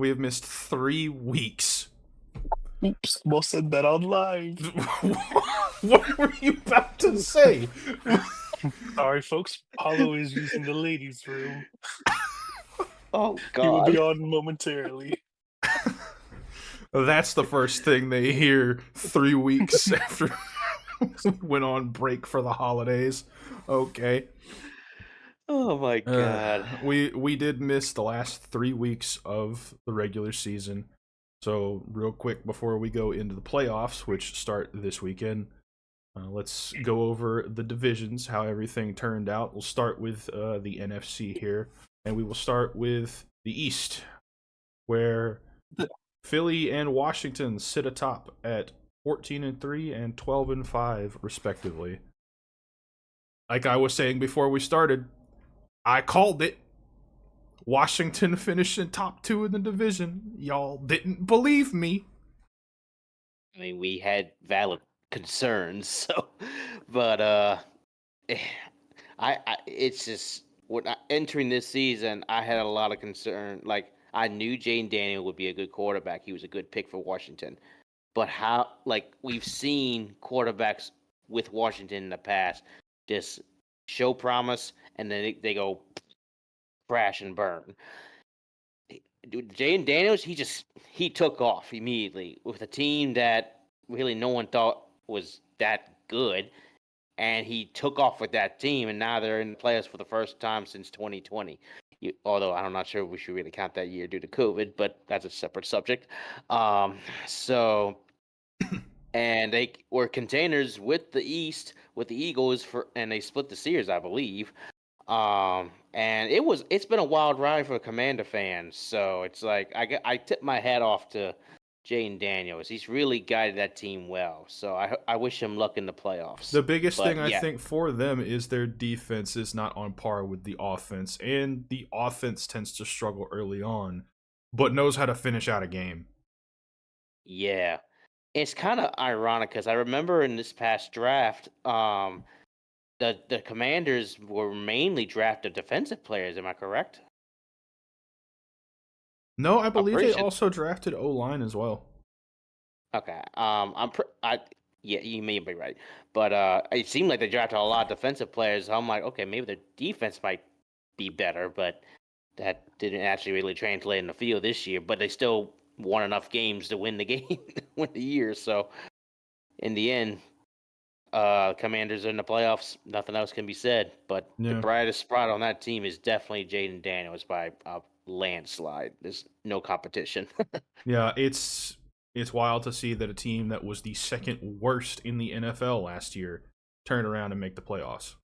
We have missed 3 weeks. Oops, almost said that on live. What were you about to say? Sorry, folks. Paulo is using the ladies' room. Oh He will be God. on momentarily. That's the first thing they hear 3 weeks after we went on break for the holidays. Okay. Oh my God. We did miss the last 3 weeks of the regular season. So real quick before we go into the playoffs, which start this weekend, let's go over the divisions, how everything turned out. We'll start with the NFC here, and we will start with the East, where Philly and Washington sit atop at 14-3 and 12-5 respectively. Like I was saying before we started, I called it. Washington finished in top 2 in the division. Y'all didn't believe me. I mean, we had valid concerns, so, but eh, it's just entering this season, I had a lot of concern. Like, I knew Jane Daniel would be a good quarterback. He was a good pick for Washington, but how? Like, we've seen quarterbacks with Washington in the past just show promise and then they go crash and burn. Dude, Jane Daniels, he took off immediately with a team that really no one thought was that good, and he took off with that team, and now they're in the playoffs for the first time since 2020. Although I'm not sure we should really count that year due to COVID, but that's a separate subject. So and they were containers with the East with the Eagles and they split the series, I believe. And it's been a wild ride for Commander fans. So it's like I tip my hat off to Jane Daniels. He's really guided that team well. So I wish him luck in the playoffs. The biggest thing But I yeah, think for them is their defense is not on par with the offense, and the offense tends to struggle early on, but knows how to finish out a game. yeah, it's kind of ironic because I remember in this past draft, the Commanders were mainly drafted defensive players. Am I correct? No, I I'm believe pretty they sure. also drafted O-line as well. Okay. Yeah, you may be right, but it seemed like they drafted a lot of defensive players. So I'm like, okay, maybe the defense might be better, but that didn't actually really translate in the field this year. But they still won enough games to win the game, win the year. So in the end, Commanders are in the playoffs. Nothing else can be said. But the Yeah. brightest spot on that team is definitely Jaden Daniels by a landslide. There's no competition. Yeah, it's wild to see that a team that was the second worst in the NFL last year turned around and make the playoffs.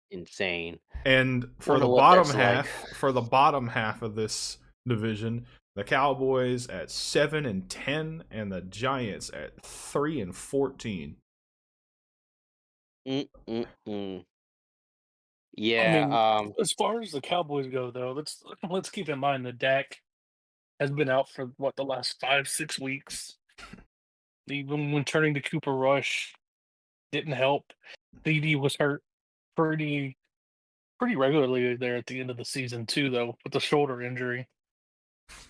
Insane. And Wonder what that's like. for the bottom half of this division, the Cowboys at 7-10 and the Giants at 3-14. Mm-mm-mm. I Yeah, mean, as far as the Cowboys go, though, let's keep in mind that Dak has been out for what the last 5 6 weeks. Even when turning to Cooper Rush didn't help. CD was hurt pretty pretty regularly there at the end of the season too, though, with the shoulder injury.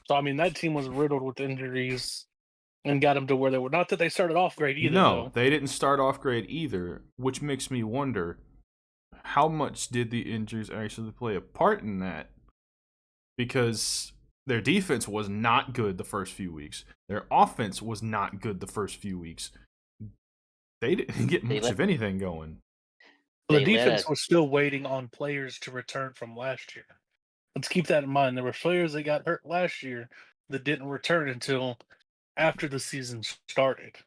So I mean, that team was riddled with injuries and got them to where they were. Not that they started off great either, No, though. they didn't start off great either, which makes me wonder how much did the injuries actually play a part in that? Because their defense was not good the first few weeks. Their offense was not good the first few weeks. They didn't get they much let of anything going. The they let defense us. was still waiting on players to return from last year. Let's keep that in mind. There were players that got hurt last year that didn't return until after the season started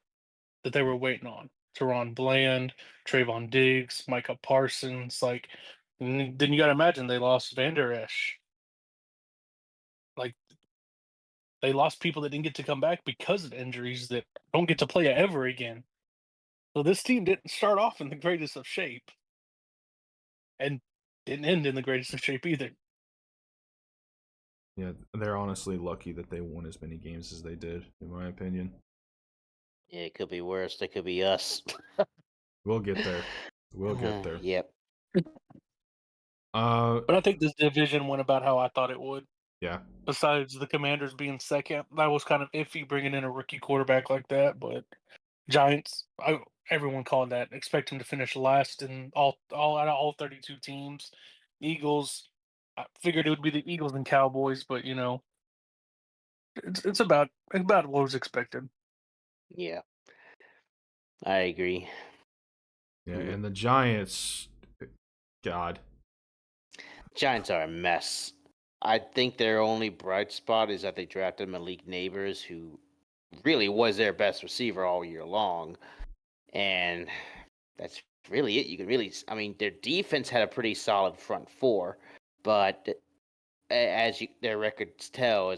that they were waiting on. Teron Bland, Trayvon Diggs, Micah Parsons. Like, then you got to imagine they lost Van Der Esch. Like, they lost people that didn't get to come back because of injuries that don't get to play ever again. So this team didn't start off in the greatest of shape and didn't end in the greatest of shape either. Yeah, they're honestly lucky that they won as many games as they did, in my opinion. Yeah, it could be worse. It could be us. We'll get there. We'll get there. Yep. Uh, But I think this division went about how I thought it would. Yeah. Besides the Commanders being second, that was kind of iffy bringing in a rookie quarterback like that. But Giants, everyone called that. Expect him to finish last in all out of all 32 teams. Eagles, I figured it would be the Eagles and Cowboys, but it's about what was expected. Yeah, I agree. Yeah, Mm. and the Giants, God. Giants are a mess. I think their only bright spot is that they drafted Malik Neighbors, who really was their best receiver all year long, and that's really it. You can really, I mean, their defense had a pretty solid front four, but as their records tell,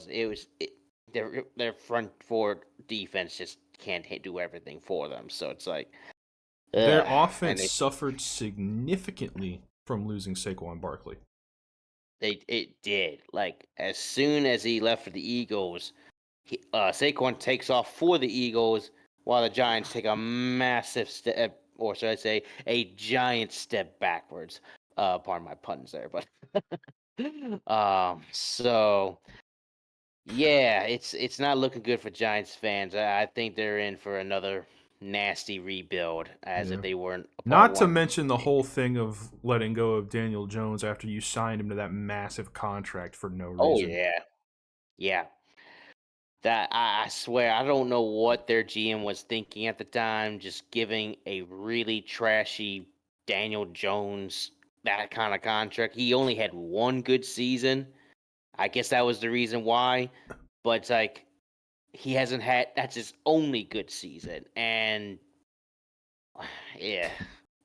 their front four defense just can't do everything for them. So it's like, Their ugh. And offense suffered significantly from losing Saquon Barkley. it did. Like as soon as he left for the Eagles, Saquon takes off for the Eagles, while the Giants take a massive step, or should I say, a giant step backwards. Pardon my puns there, but so yeah, it's not looking good for Giants fans. I think they're in for another nasty rebuild, as Yeah. if they weren't a part Not to one. mention the whole thing of letting go of Daniel Jones after you signed him to that massive contract for no Oh reason. yeah, yeah. That I swear I don't know what their GM was thinking at the time, just giving a really trashy Daniel Jones that kind of contract. He only had one good season. I guess that was the reason why. But it's like he hasn't had that's his only good season. And yeah,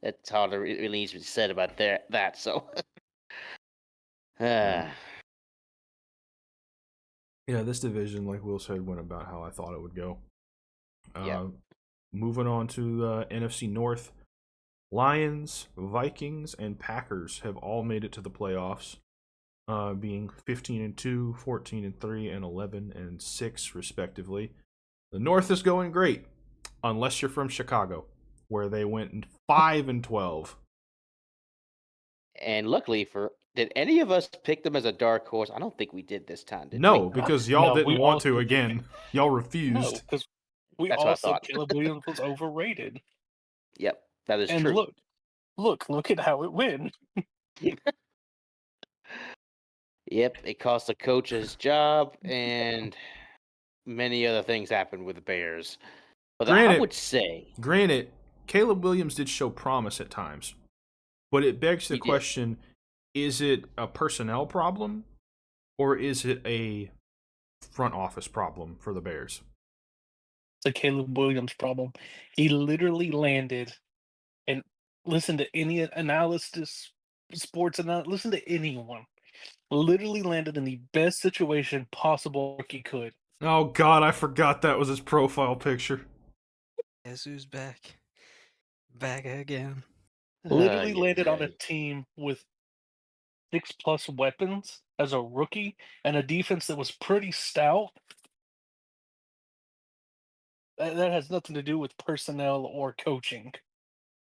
that's all that really needs to be said about that. So uh, Yeah, this division, like Will said, went about how I thought it would go. yeah. Moving on to the NFC North, Lions, Vikings, and Packers have all made it to the playoffs, being 15-2, 14-3, and 11-6 respectively. The North is going great, unless you're from Chicago, where they went 5-12. And luckily did any of us pick them as a dark horse? I don't think we did this time, did we? No, because y'all No, didn't we want all to said again. Y'all no, refused. because we That's what all I said thought. Caleb Williams was overrated. Yep, that is And true. look at how it went. Yep, it cost the coach his job, and many other things happened with the Bears. But I Granted, would say granted, Caleb Williams did show promise at times, but it begs the he did. question: is it a personnel problem, or is it a front office problem for the Bears? It's a Caleb Williams problem. He literally landed and listen to any analysis, sports analysis, listen to anyone. Literally landed in the best situation possible he could. Oh God, I forgot that was his profile picture. Guess who's back? Back again. Literally Yeah, landed on a yeah. team with 6+ weapons as a rookie and a defense that was pretty stout. That has nothing to do with personnel or coaching.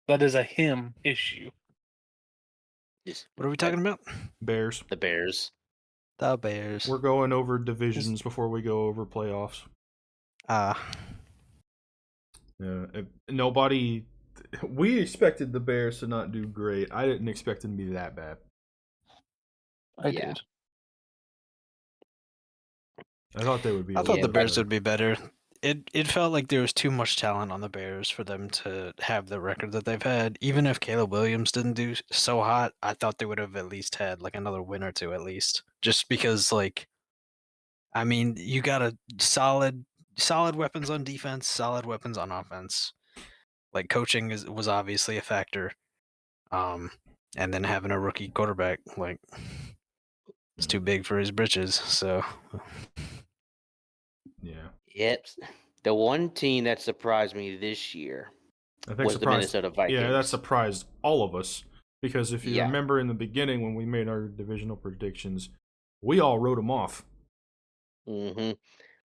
That is a him issue. Just What are we talking about? Bears. the Bears. The Bears. We're going over divisions before we go over playoffs. Nobody. We expected the Bears to not do great. I didn't expect them to be that bad. I Yeah. did. I thought they would be. I thought the Bears better. would be better. It felt like there was too much talent on the Bears for them to have the record that they've had. Even if Caleb Williams didn't do so hot, I thought they would have at least had like another win or two at least. Just because I mean, you got a solid weapons on defense, solid weapons on offense. Like coaching was obviously a factor. And then having a rookie quarterback, like it's too big for his britches. So Yeah. Yep. The one team that surprised me this year I think was the surprised. Minnesota Vikings. Yeah, that surprised all of us because if you Yeah. remember in the beginning when we made our divisional predictions, we all wrote them off. Mm-hmm.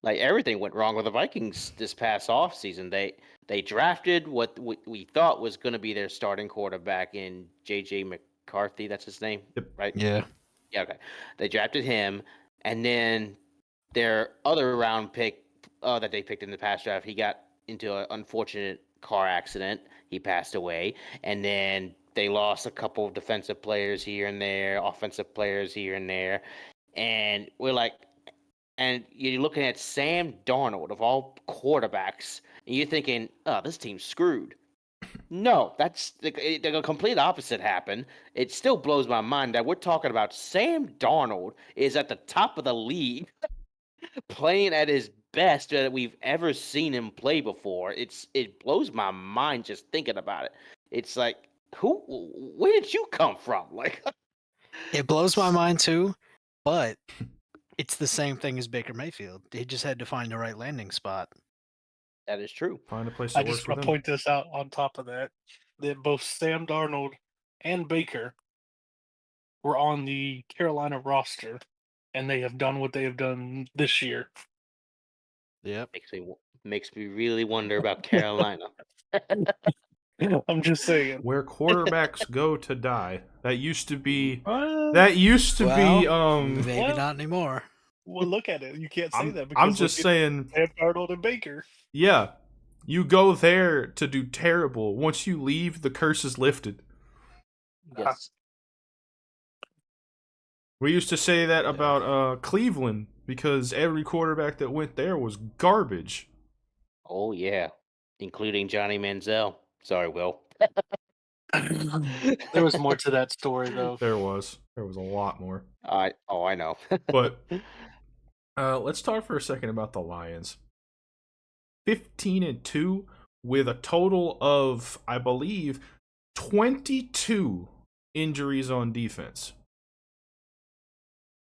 Like everything went wrong with the Vikings this past offseason. They drafted what we thought was going to be their starting quarterback in J.J. McCarthy. That's his name, Yep. right? yeah, Yeah. Okay. They drafted him. And then their other round pick that they picked in the past draft, he got into an unfortunate car accident. He passed away. And then they lost a couple of defensive players here and there, offensive players here and there. And we're like, and you're looking at Sam Darnold of all quarterbacks, and you're thinking, oh, this team's screwed. No, that's the complete opposite happened. It still blows my mind that we're talking about Sam Darnold is at the top of the league, playing at his best that we've ever seen him play before. It blows my mind just thinking about it. It's like, where did you come from? Like, It blows my mind too, but it's the same thing as Baker Mayfield. He just had to find the right landing spot. that is true. Find a place I that works just with want to him. point this out on top of that both Sam Darnold and Baker were on the Carolina roster, and they have done what they have done this year. Yep. Makes me really wonder about Carolina. I'm just saying. Where quarterbacks go to die. That used to be. Well, That used to be. Maybe well- not anymore. well, look at it. You can't say that because I'm just look at saying. Sam Darnold and Baker. Yeah, you go there to do terrible. Once you leave, the curse is lifted. Yes. We used to say that about Cleveland because every quarterback that went there was garbage. Oh yeah, including Johnny Manziel. Sorry, Will. There was more to that story, though. There was a lot more. I know. But let's talk for a second about the Lions. 15-2 with a total of, I believe, 22 injuries on defense.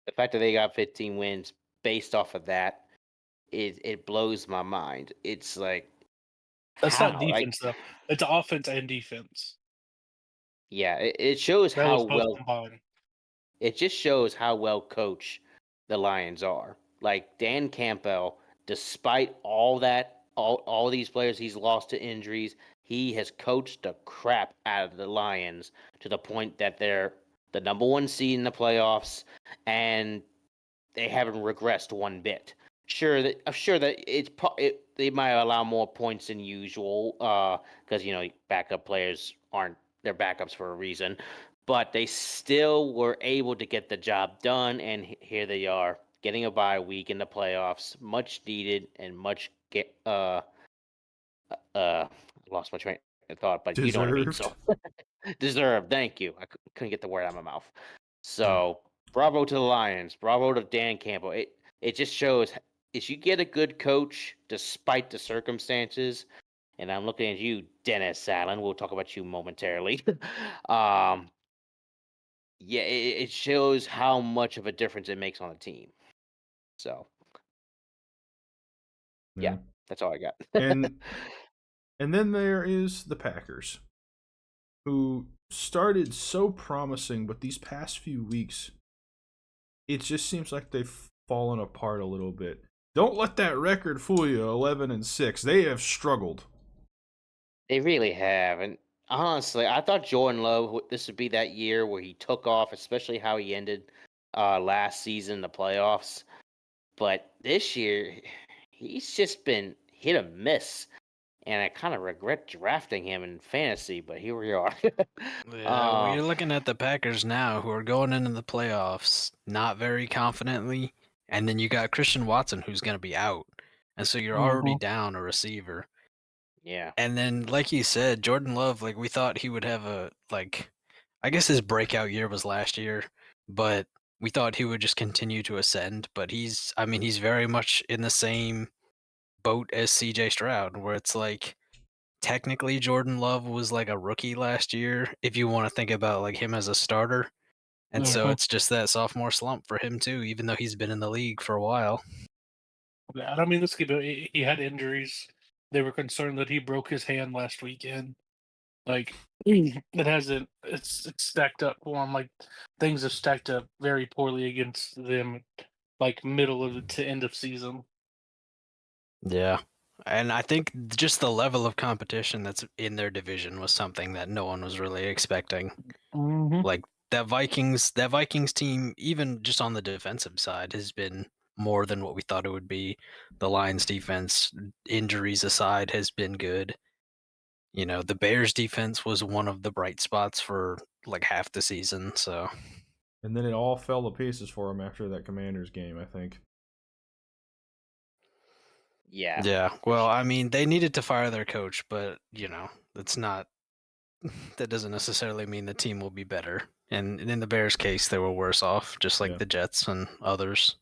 The fact that they got 15 wins based off of that, it blows my mind. It's like That's how? not defense, though. It's offense and defense. Yeah, it shows That how was both well. combined. It just shows how well coached the Lions are. Like Dan Campbell, despite all that, all these players he's lost to injuries, he has coached the crap out of the Lions to the point that they're the number one seed in the playoffs, and they haven't regressed one bit. I'm sure that they might allow more points than usual, because backup players aren't their backups for a reason, but they still were able to get the job done, and here they are getting a bye week in the playoffs, much needed and much lost my train of thought, but you know what I mean. So deserved. Thank you. I couldn't get the word out of my mouth. So bravo to the Lions. Bravo to Dan Campbell. It just shows if you get a good coach despite the circumstances. And I'm looking at you, Dennis Allen. We'll talk about you momentarily. Yeah, it shows how much of a difference it makes on a team. So, yeah, that's all I got. And then there is the Packers, who started so promising, but these past few weeks, it just seems like they've fallen apart a little bit. Don't let that record fool you, 11-6. They have struggled. They really have. And honestly, I thought Jordan Love, this would be that year where he took off, especially how he ended last season in the playoffs. But this year, he's just been hit or miss. And I kind of regret drafting him in fantasy, but here we are. Well, you're looking at the Packers now, who are going into the playoffs not very confidently, and then you got Christian Watson, who's going to be out, and so you're already down a receiver. Yeah. And then, like you said, Jordan Love, like we thought he would have I guess his breakout year was last year, but we thought he would just continue to ascend. But he's very much in the same boat as CJ Stroud, where it's like technically Jordan Love was like a rookie last year, if you want to think about like him as a starter. And so it's just that sophomore slump for him too, even though he's been in the league for a while. I mean, let's keep it. He had injuries. They were concerned that he broke his hand last weekend. Like it hasn't. It's stacked up for him. Like things have stacked up very poorly against them. Like middle of to end of season. Yeah. And I think just the level of competition that's in their division was something that no one was really expecting. Mm-hmm. Like that Vikings team, even just on the defensive side, has been more than what we thought it would be. The Lions defense, injuries aside, has been good. The Bears defense was one of the bright spots for like half the season. So, And then it all fell to pieces for them after that Commanders game, I think. Yeah. yeah. Well, I mean, they needed to fire their coach, but that's not. That doesn't necessarily mean the team will be better. And in the Bears' case, they were worse off, just like Yeah. the Jets and others.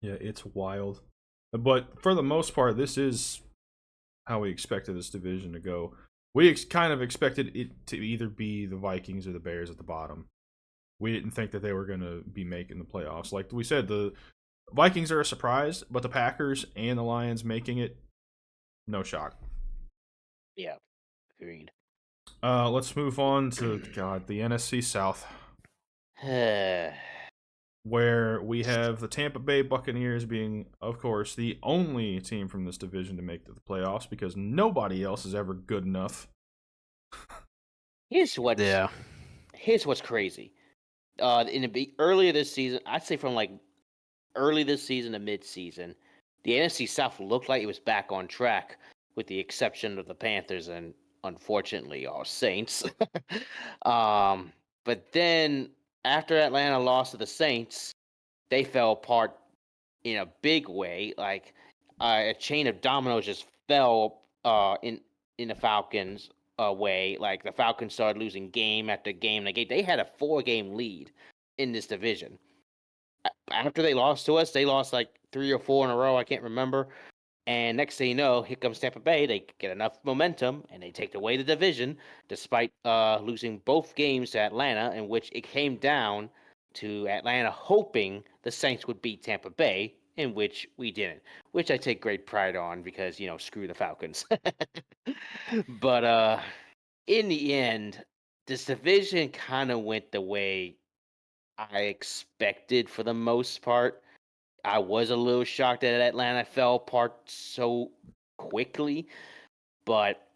Yeah, it's wild. But for the most part, this is how we expected this division to go. We kind of expected it to either be the Vikings or the Bears at the bottom. We didn't think that they were going to be making the playoffs. Like we said, the Vikings are a surprise, but the Packers and the Lions making it, no shock. Yeah. Agreed. Let's move on to, the NFC South, where we have the Tampa Bay Buccaneers being, of course, the only team from this division to make the playoffs because nobody else is ever good enough. Here's what's crazy. Earlier this season, I'd say from like early this season to mid-season, the NFC South looked like it was back on track, with the exception of the Panthers and unfortunately our Saints. But then after Atlanta lost to the Saints, they fell apart in a big way. Like a chain of dominoes just fell in the Falcons' way. Like the Falcons started losing game after game. They had a 4-game lead in this division. After they lost to us, they lost like 3 or 4 in a row. I can't remember. And next thing you know, here comes Tampa Bay. They get enough momentum and they take away the division, despite losing both games to Atlanta, in which it came down to Atlanta hoping the Saints would beat Tampa Bay, in which we didn't. Which I take great pride on because screw the Falcons. But in the end, this division kind of went the way I expected for the most part. I was a little shocked that Atlanta fell apart so quickly, but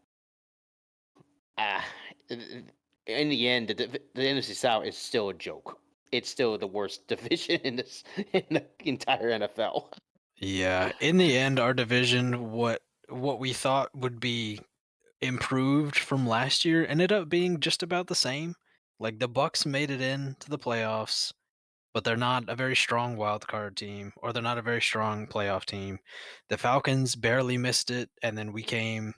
in the end, the NFC South is still a joke. It's still the worst division in the entire NFL. Yeah, in the end, our division, what we thought would be improved from last year, ended up being just about the same. Like the Bucks made it into the playoffs, but they're not a very strong wild card team, or they're not a very strong playoff team. The Falcons barely missed it, and then we came,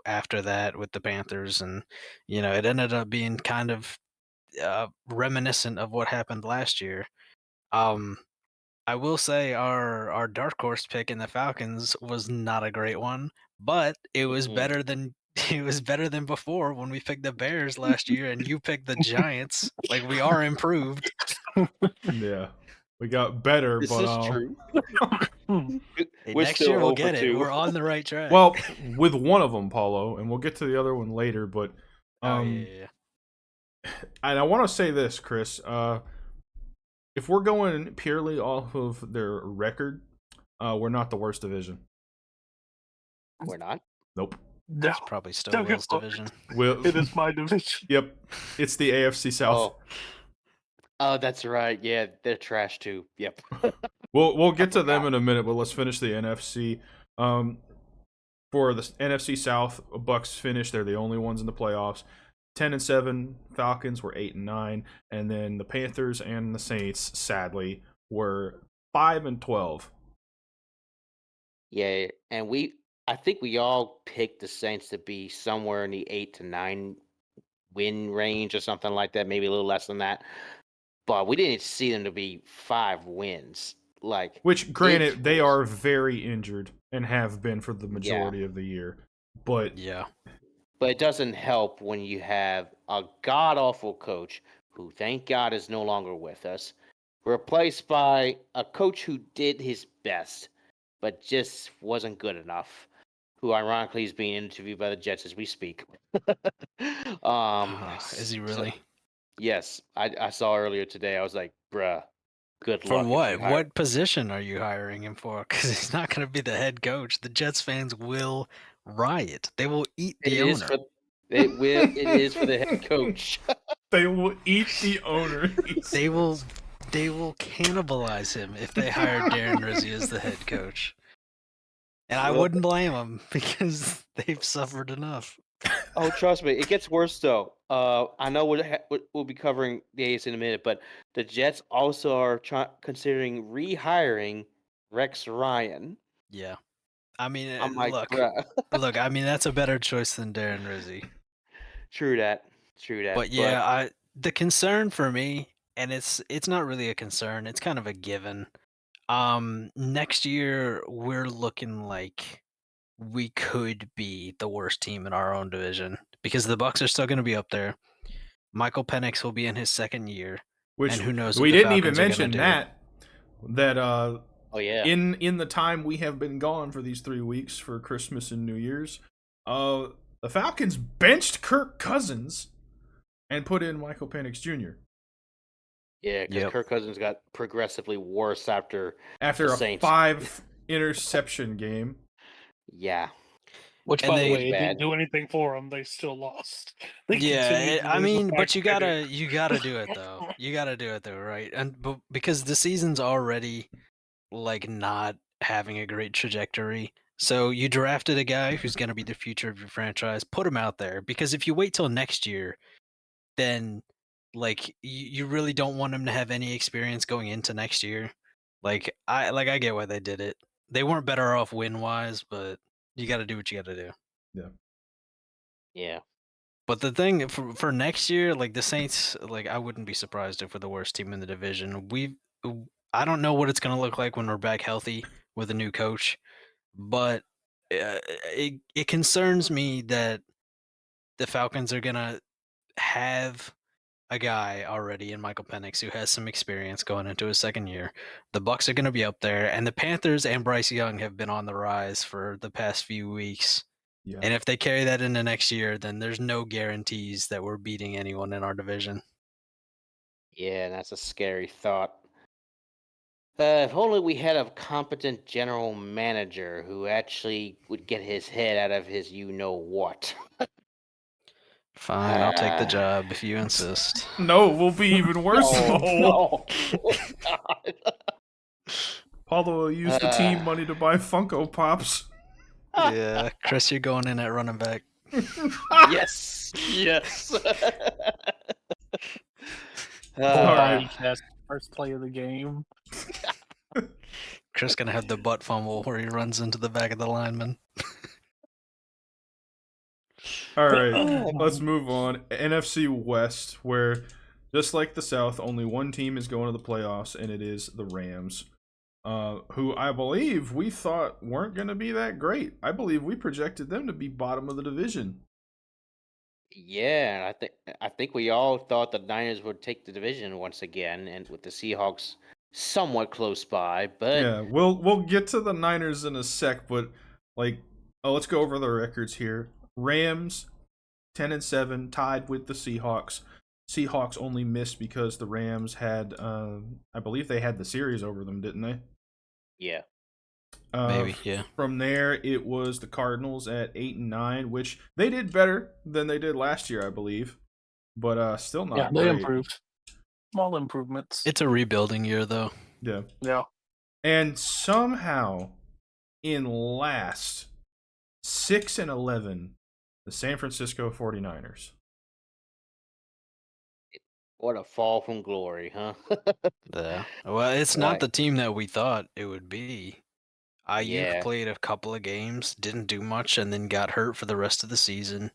after that with the Panthers, and it ended up being kind of reminiscent of what happened last year. I will say our dark horse pick in the Falcons was not a great one, but it was better than before when we picked the Bears last year and you picked the Giants. Like we are improved. Yeah, we got better, This but is true. Hey, We're next still year we'll 0 get for it. 2. We're on the right track. well, with one of them, Paulo, and we'll get to the other one later. But yeah. and I want to say this, Chris. If we're going purely off of their record, we're not the worst division. We're not. Nope. No, It's probably still Don't get Will's fucked. division. It is my division. Yep, it's the AFC South. Oh, that's right. Yeah, they're trash too. Yep. We'll get to them in a minute, but let's finish the NFC. For the NFC South, Bucks finished. They're the only ones in the playoffs. 10-7. Falcons were 8-9, and then the Panthers and the Saints, sadly, were 5-12. Yeah, and I think we all picked the Saints to be somewhere in the 8 to 9 win range or something like that, maybe a little less than that. But we didn't see them to be 5 wins. Which, granted, they are very injured and have been for the majority of the year. But yeah. But it doesn't help when you have a god-awful coach who, thank God, is no longer with us, replaced by a coach who did his best, but just wasn't good enough, who ironically is being interviewed by the Jets as we speak. Is he really? Yes, I saw earlier today. I was like, bruh, good For luck. what? What position are you hiring him for? Because he's not going to be the head coach. The Jets fans will riot. They will eat the owner. It is for the head coach. They will eat the owner. They will cannibalize him if they hire Darren Rizzi as the head coach. And I wouldn't blame them because they've suffered enough. Oh, trust me, it gets worse though. I know we'll be covering the A's in a minute, but the Jets also are considering rehiring Rex Ryan. Yeah. I mean, I'm like, look, bruh. I mean, that's a better choice than Darren Rizzi. True that. But yeah, the concern for me, and it's not really a concern, it's kind of a given. Next year we're looking like we could be the worst team in our own division because the Bucks are still going to be up there. Michael Penix will be in his second year, Which and who knows? we what the didn't even Falcons are gonna mention do. that oh yeah, in the time we have been gone for these 3 weeks for Christmas and New Year's, the Falcons benched Kirk Cousins and put in Michael Penix Jr. Yeah, because Kirk Cousins got progressively worse after a Saints. 5 interception game. Yeah. Which, by the way, it didn't do anything for them. They still lost. I mean, but you gotta do it though. You gotta do it though, right? And because the season's already like not having a great trajectory. So you drafted a guy who's going to be the future of your franchise. Put him out there because if you wait till next year, then like you really don't want him to have any experience going into next year. Like I get why they did it. They weren't better off win wise, but you got to do what you got to do. Yeah. Yeah. But the thing for next year, like the Saints, like I wouldn't be surprised if we're the worst team in the division. I don't know what it's going to look like when we're back healthy with a new coach, but it concerns me that the Falcons are going to have a guy already in Michael Penix who has some experience going into his second year. The Bucks are going to be up there, and the Panthers and Bryce Young have been on the rise for the past few weeks. Yeah. And if they carry that into next year, then there's no guarantees that we're beating anyone in our division. Yeah, that's a scary thought. If only we had a competent general manager who actually would get his head out of his you-know-what. Fine, I'll take the job if you insist. No, we'll be even worse in the hole. God. Paulo will use the team money to buy Funko Pops. Yeah, Chris, you're going in at running back. Yes. First play of the game. Chris gonna have the butt fumble where he runs into the back of the lineman. All right, let's move on. NFC West, where just like the South, only one team is going to the playoffs, and it is the Rams, who I believe we thought weren't going to be that great. I believe we projected them to be bottom of the division. Yeah, I think we all thought the Niners would take the division once again, and with the Seahawks somewhat close by. But yeah, we'll get to the Niners in a sec. But let's go over the records here. Rams 10-7, tied with the Seahawks. Seahawks only missed because the Rams had, I believe they had the series over them, didn't they? Yeah. Maybe, yeah. From there, it was the Cardinals at 8-9, which they did better than they did last year, I believe, but still not. Yeah, they improved. Small improvements. It's a rebuilding year, though. Yeah. Yeah. And somehow, in last, 6-11, the San Francisco 49ers. What a fall from glory, huh? Yeah. Well, it's not the team that we thought it would be. Ayuk played a couple of games, didn't do much, and then got hurt for the rest of the season.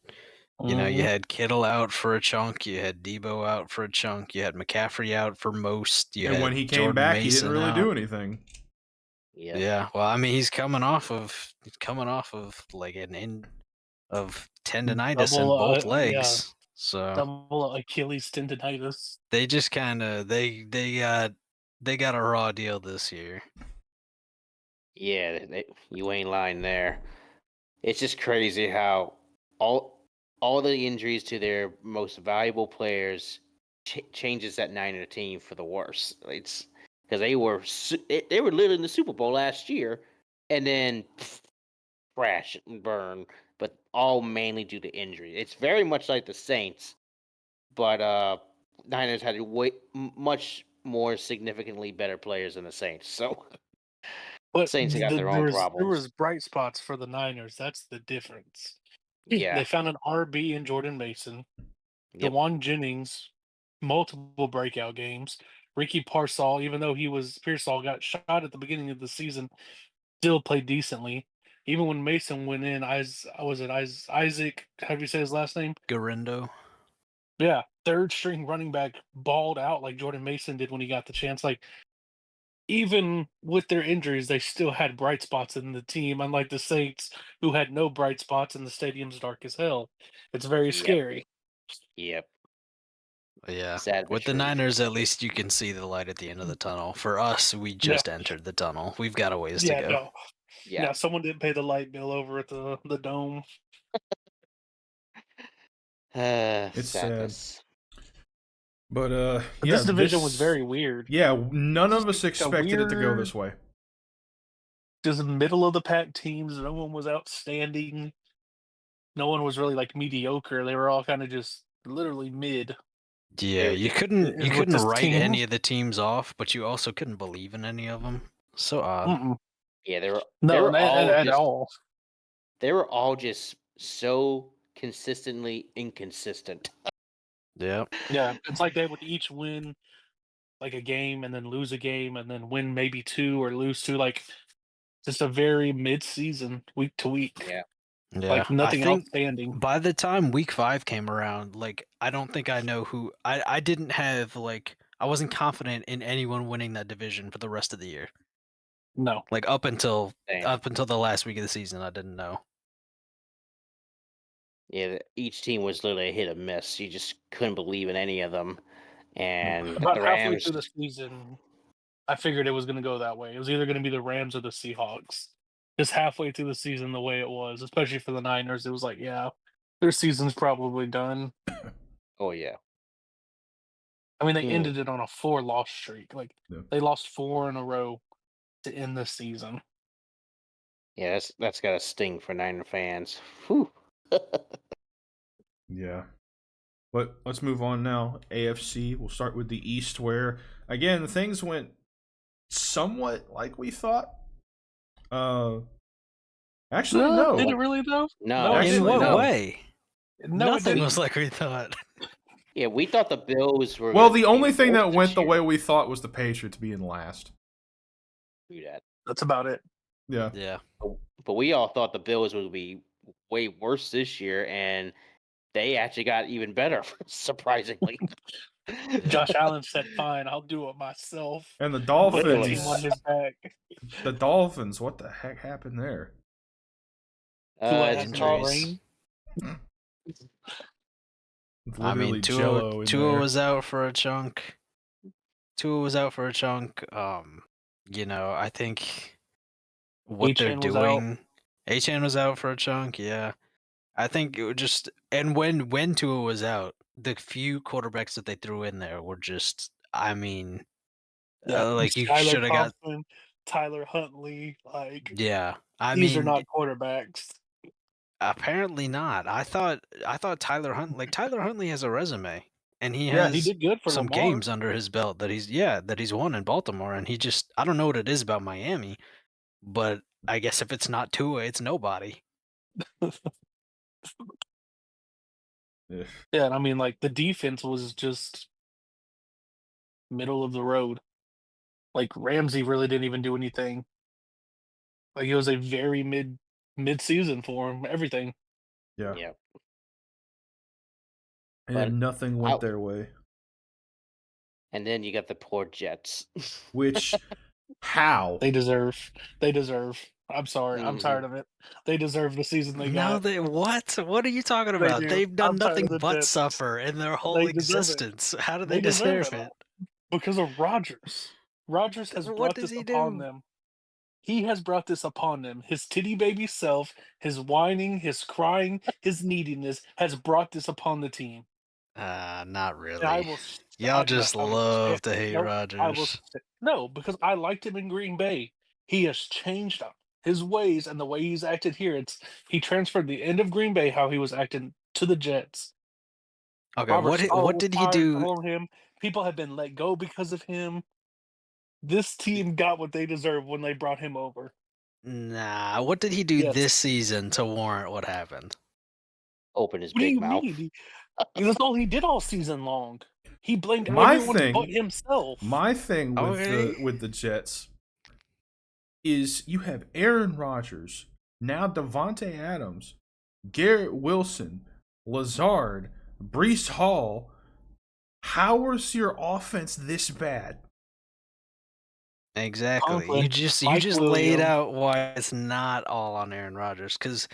You know, you had Kittle out for a chunk, you had Debo out for a chunk, you had McCaffrey out for most. And when he came back, he didn't really do anything. Yeah. Well, I mean, he's coming off of like an end of tendonitis in both legs. Yeah. So double Achilles tendonitis. They just kind of they got a raw deal this year. Yeah, you ain't lying there. It's just crazy how all the injuries to their most valuable players changes that Niner team for the worse. It's because they were literally in the Super Bowl last year, and then crash and burn, but all mainly due to injury. It's very much like the Saints, but Niners had much more significantly better players than the Saints. So But Saints have got their own there problems. was bright spots for the Niners. That's the difference. Yeah. They found an RB in Jordan Mason. Yep. DeJuan Jennings, multiple breakout games. Ricky Pearsall, even though Pearsall got shot at the beginning of the season, still played decently. Even when Mason went in, Isaac? How do you say his last name? Garindo. Yeah, third string running back balled out like Jordan Mason did when he got the chance. Like, even with their injuries, they still had bright spots in the team, unlike the Saints, who had no bright spots and the stadium's dark as hell. It's very Yep. scary. Yep. Yeah. Sad but With the true. Niners, at least you can see the light at the end of the tunnel. For us, we just entered the tunnel. We've got a ways to go. No. Yeah. Yeah, someone didn't pay the light bill over at the dome. It's sadness. But But yeah, this division was very weird. Yeah, none of us Like a expected it to go weird- this way. Just middle of the pack teams. No one was outstanding. No one was really like mediocre. They were all kind of just literally mid. Yeah, you with couldn't this write team. any of the teams off, but you also couldn't believe in any of them. So odd. Mm-mm. Yeah, they were No, all at just all. they were all just so consistently inconsistent. Yeah. Yeah, it's like they would each win like a game and then lose a game and then win maybe two or lose two. Like, just a very mid-season, week to week. Yeah. Yeah. Like nothing I think outstanding. by the time week 5 came around, like I don't think I know who I didn't have like I wasn't confident in anyone winning that division for the rest of the year. No. Like up until Same. the last week of the season, I didn't know. Yeah, each team was literally a hit or miss. You just couldn't believe in any of them. And About the halfway Rams, through the season, I figured it was going to go that way. It was either going to be the Rams or the Seahawks. Just halfway through the season, the way it was, especially for the Niners, it was like, yeah, their season's probably done. oh yeah, I mean, they Hmm. ended it on a 4-loss streak. Like, Yeah. they lost 4 in a row to end the season. yeah, that's got a sting for Niner fans. Whew. Yeah. But let's move on now. AFC, we'll start with the East, where, again, things went somewhat like we thought. Actually, no. Did it really, though? No, it In actually, what no. way? No, it Nothing didn't. was like we thought. yeah, we thought the Bills were. Well, gonna the be only thing worse that went this the year. way we thought was the Patriots being last. Do that. That's about it. Yeah. Yeah. But we all thought the Bills would be way worse this year, and they actually got even better, surprisingly. Josh Allen said, fine, I'll do it myself. And the Put the team on Dolphins, his back. what the heck happened there? Tua It's had no injuries. brain. It's I literally mean, Jello in Tua there. was out for a chunk. You know, I think what they're Achane was out. doing. Achane was out for a chunk. Yeah, I think it would just and when Tua was out, the few quarterbacks that they threw in there were just. I mean, like you Skylar should have got. Thompson, Tyler Huntley, like Yeah, I these are mean, not quarterbacks. apparently not. I thought Tyler Huntley has a resume, and he Yeah, has he did good for some Lamar. games under his belt that he's won in Baltimore, and he just I don't know what it is about Miami, but I guess if it's not Tua, it's nobody. Yeah. Yeah, and I mean, like the defense was just middle of the road. Like Ramsey really didn't even do anything. Like it was a very mid season for him. Everything. Yeah. Yep. And But nothing went I- their way. And then you got the poor Jets. Which, how? They deserve. I'm sorry. I'm Mhm. tired of it. They deserve the season they No, got. they what? What are you talking They about? do. They've done I'm tired nothing of the but Jets. suffer in their whole They deserve it. existence. How do They they deserve deserve it. it? Because of Rodgers. Rodgers has What brought does this he upon do? them. He has brought this upon them. His titty baby self, his whining, his crying, his neediness has brought this upon the team. Not really. And I will. Y'all just love to hate nope, I will. Rodgers. No, because I liked him in Green Bay. He has changed his ways and the way he's acted here. He transferred the end of Green Bay how he was acting to the Jets. Okay, Robert what Saleh was did he fired do? for him. People have been let go because of him. This team got what they deserved when they brought him over. Nah, what did he do Yes. this season to warrant what happened? Open his What do big you mouth. mean? That's all he did all season long. He blamed My everyone thing- but himself. My thing with Okay. the Jets is you have Aaron Rodgers, now Devontae Adams, Garrett Wilson, Lazard, Brees Hall. How is your offense this bad? Exactly. Conklin, You just Mike laid Williams. out why it's not all on Aaron Rodgers because,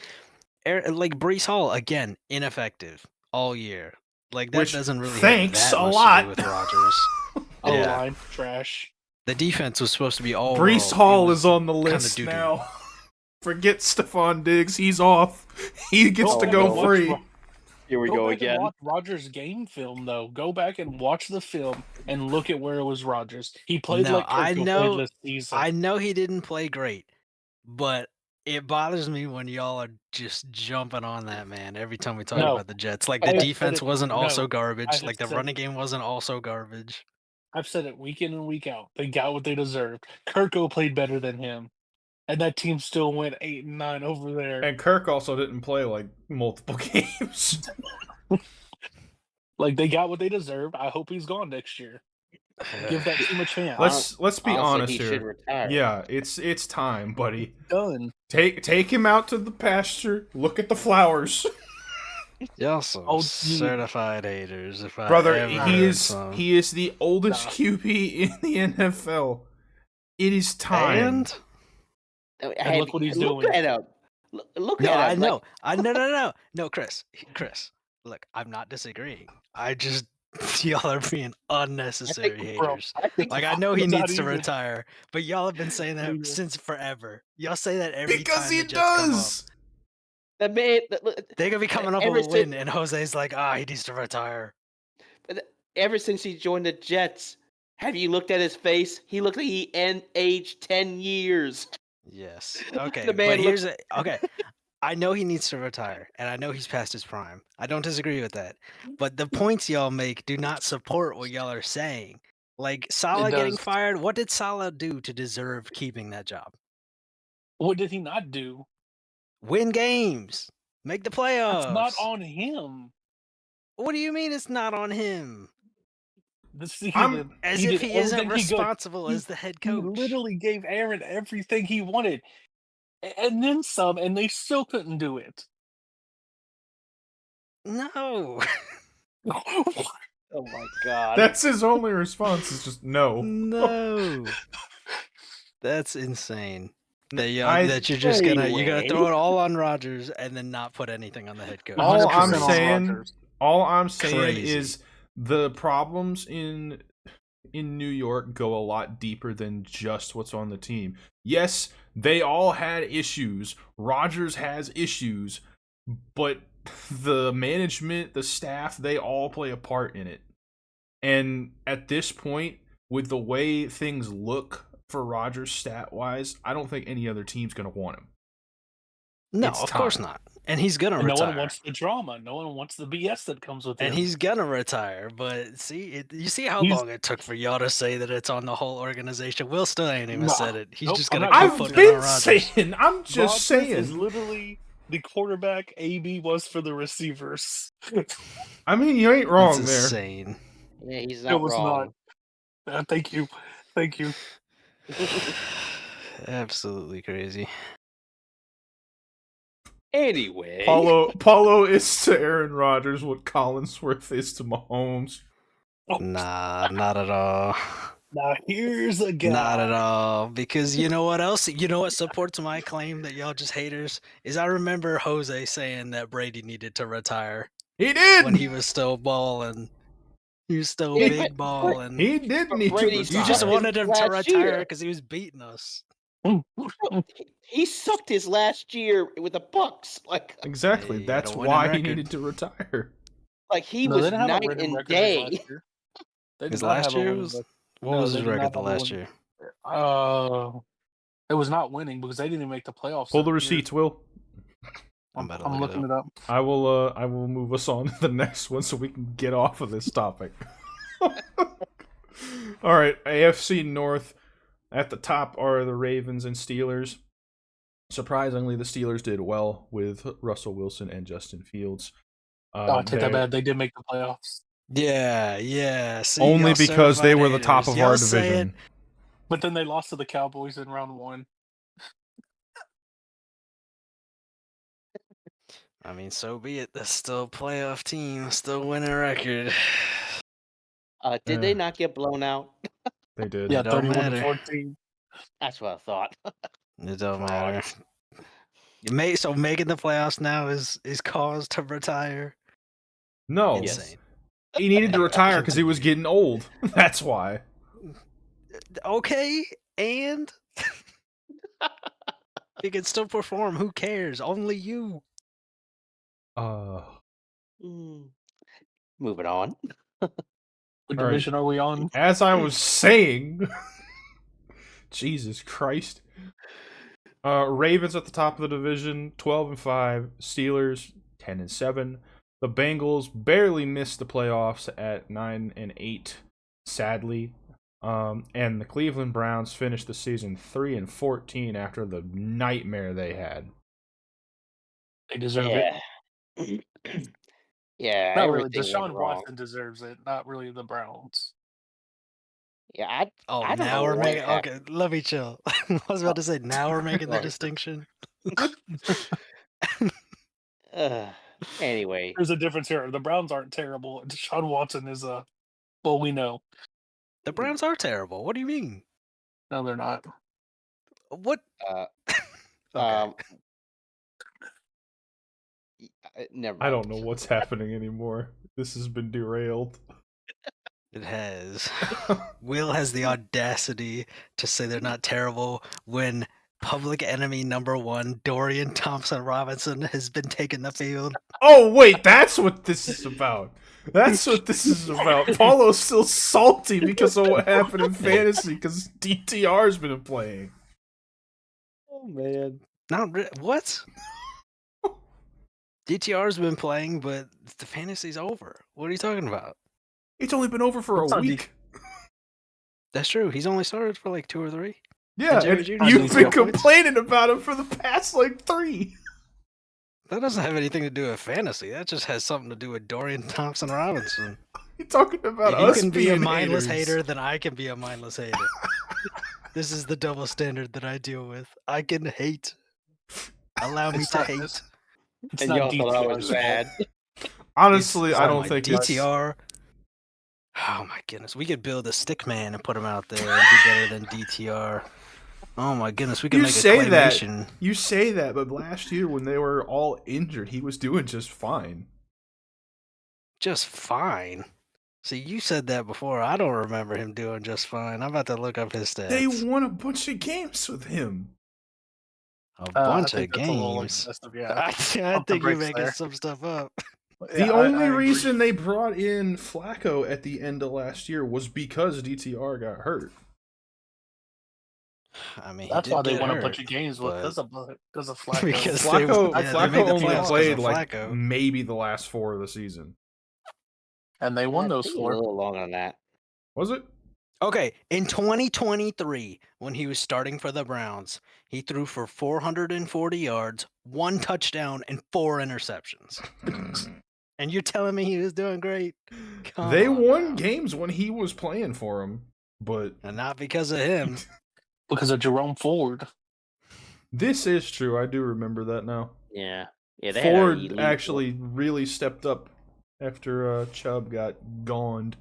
like Brees Hall again, ineffective all year. Like that Which, doesn't really thanks have that a much lot. to do with Rodgers. Yeah. O-line trash. The defense was supposed to be all. Brees world. It Hall was is on the kinda list doo-doo. now. Forget Stephon Diggs. He's off. He gets Oh, to no. go free. Here we go back and again. watch Rodgers' game film, though. Go back and watch the film and look at where it was Rodgers. He played No, like I Kirk know- played this season. I know he didn't play great, but it bothers me when y'all are just jumping on that man every time we talk No. about the Jets. Like I the have said defense it- wasn't no, also I garbage. have Like the said running it. game wasn't also garbage. I've said it week in and week out. They got what they deserved. Kirko played better than him, and that team still went 8-9 over there. And Kirk also didn't play like multiple games. Like they got what they deserved. I hope he's gone next year. Give that team a chance. Let's be Honestly, honest he here. should retire. Yeah, it's time, buddy. Done. Take him out to the pasture. Look at the flowers, Y'all some Oh, certified haters. If I brother. ever He heard is some. he is the oldest Nah. QB in the NFL. It is time. And And look what he's look doing. At him. Look no, at I him. know. No, Chris. Look, I'm not disagreeing. I just y'all are being unnecessary bro, haters. I think Like I know he I'm not needs to even- retire, but y'all have been saying that Neither. since forever. Y'all say that every Because time he the Jets come up. does. the man. They're gonna be coming up Ever with a win, since- and Jose's like, he needs to retire. Ever since he joined the Jets, have you looked at his face? He looked like he aged 10 years. Yes. Okay. The man But here's looks- okay. I know he needs to retire, and I know he's past his prime. I don't disagree with that. But the points y'all make do not support what y'all are saying. Like Salah getting does. fired, what did Salah do to deserve keeping that job? What did he not do? Win games, make the playoffs. It's not on him. What do you mean it's not on him? As if he isn't responsible as the head He coach. literally gave Aaron everything he wanted, and then some, and they still couldn't do it. No. Oh my god. That's his only response. Is just no. No. That's insane. That you're just gonna Anyway. throw it all on Rodgers and then not put anything on the head coach. All 100% I'm on saying, Rodgers. all I'm saying Crazy. is the problems in New York go a lot deeper than just what's on the team. Yes, they all had issues. Rodgers has issues, but the management, the staff, they all play a part in it. And at this point, with the way things look for Rodgers stat-wise, I don't think any other team's going to want him. No, It's of course time. not. And he's gonna And no retire. one wants the drama. No one wants the BS that comes with it. And he's gonna retire. But you see how He's- long it took for y'all to say that it's on the whole organization. Will still ain't even Nah. said it. He's Nope, just I'm gonna not keep I've putting it on been Rodgers. saying, I'm just Rodgers is saying. literally the quarterback AB was for the receivers. I mean, you ain't wrong It's there. insane. Yeah, he's It not was wrong. Thank you. Absolutely crazy. Anyway. Paulo is to Aaron Rodgers what Collinsworth is to Mahomes. Nah, not at all. Now here's a guy. Not at all. Because you know what else? You know what supports my claim that y'all just haters? Is I remember Jose saying that Brady needed to retire He did. when he was still balling. He was still Yeah, big balling. He did But need to Brady retire. You just sucked wanted him to last retire year. because he was beating us. He sucked his last year with the Bucks. Exactly. He had That's a winning why he record. needed to retire. He No, they was didn't have a night winning and record day. last year. They did His not last have a year winning was record. what No, was they his did not record the have a last winning- year? It was not winning because they didn't even make the playoffs. Pull the that year. receipts, Will. I'm about to look looking it it up. I will move us on to the next one so we can get off of this topic. All right, AFC North. At the top are the Ravens and Steelers. Surprisingly, the Steelers did well with Russell Wilson and Justin Fields. I take that back. They did make the playoffs. Yeah. See, Only y'all because they certified were the top haters. of Y'all our say it. division. But then they lost to the Cowboys in round 1. I mean, so be it. That's still a playoff team, still winning record. Did they not get blown out? They did. Yeah, It don't 31 to matter. 14. That's what I thought. It don't Frauds. matter. So making the playoffs now is cause to retire. No. Insane. He needed to retire because he was getting old. That's why. Okay, and he can still perform. Who cares? Only you. Mm. Moving on. What right. division are we on? As I was saying, Jesus Christ. Ravens at the top of the division, 12-5. Steelers 10-7. The Bengals barely missed the playoffs at 9-8. Sadly, and the Cleveland Browns finished the season 3-14 after the nightmare they had. They deserve it. Yeah, Not really. everything went Deshaun wrong. Watson deserves it. Not really the Browns. Yeah, Now I don't know we're what making. happened. Okay, let me chill. I was about to say now we're making the Sorry. distinction. Anyway, There's a difference here. The Browns aren't terrible. Deshaun Watson is a. Well, we know. The Browns are terrible. What do you mean? No, they're not. What? uh, Okay. never I mind. don't know what's happening anymore. This has been derailed. It has. Will has the audacity to say they're not terrible when public enemy number 1, Dorian Thompson-Robinson, has been taking the field. Oh, wait, that's what this is about. That's what this is about. Paulo's still salty because of what happened in fantasy because DTR's been playing. Oh man. What? DTR's been playing, but the fantasy's over. What are you talking about? It's only been over for It's a not week. That's true. He's only started for like 2 or 3. Yeah, Jerry and Judy you've scored been points. complaining about him for the past, 3. That doesn't have anything to do with fantasy. That just has something to do with Dorian Thompson-Robinson. You're talking about If you us can be a being mindless haters. hater, then I can be a mindless hater. This is the double standard that I deal with. I can hate. Allow me It's to not- hate. It's And not y'all thought I DTR's was fault. bad. Honestly, It's I not don't my think it's... DTR. Oh my goodness, we could build a stick man and put him out there and be better than DTR. Oh my goodness, we could You make a say that. claymation. You say that, but last year when they were all injured, he was doing just fine. Just fine. See, you said that before. I don't remember him doing just fine. I'm about to look up his stats. They won a bunch of games with him. A I bunch of think that's a little games. excessive, yeah. I Pump the think you're brakes making there. some stuff up. The Yeah, only I agree. reason they brought in Flacco at the end of last year was because DTR got hurt. I mean, That's he did why they get won a hurt, bunch of games but- because of Flacco. Because they- Flacco, yeah, they Flacco made the only playoffs 'cause played of Flacco. maybe the last 4 of the season. And they won I those think a 4. little longer than that. Was it? Okay, in 2023, when he was starting for the Browns, he threw for 440 yards, 1 touchdown, and 4 interceptions. And you're telling me he was doing great? Come They on won now. games when he was playing for him, but And not because of him. Because of Jerome Ford. this is true. I do remember that now. Yeah. Yeah, they had an Ford elite actually really stepped up after Chubb got goned.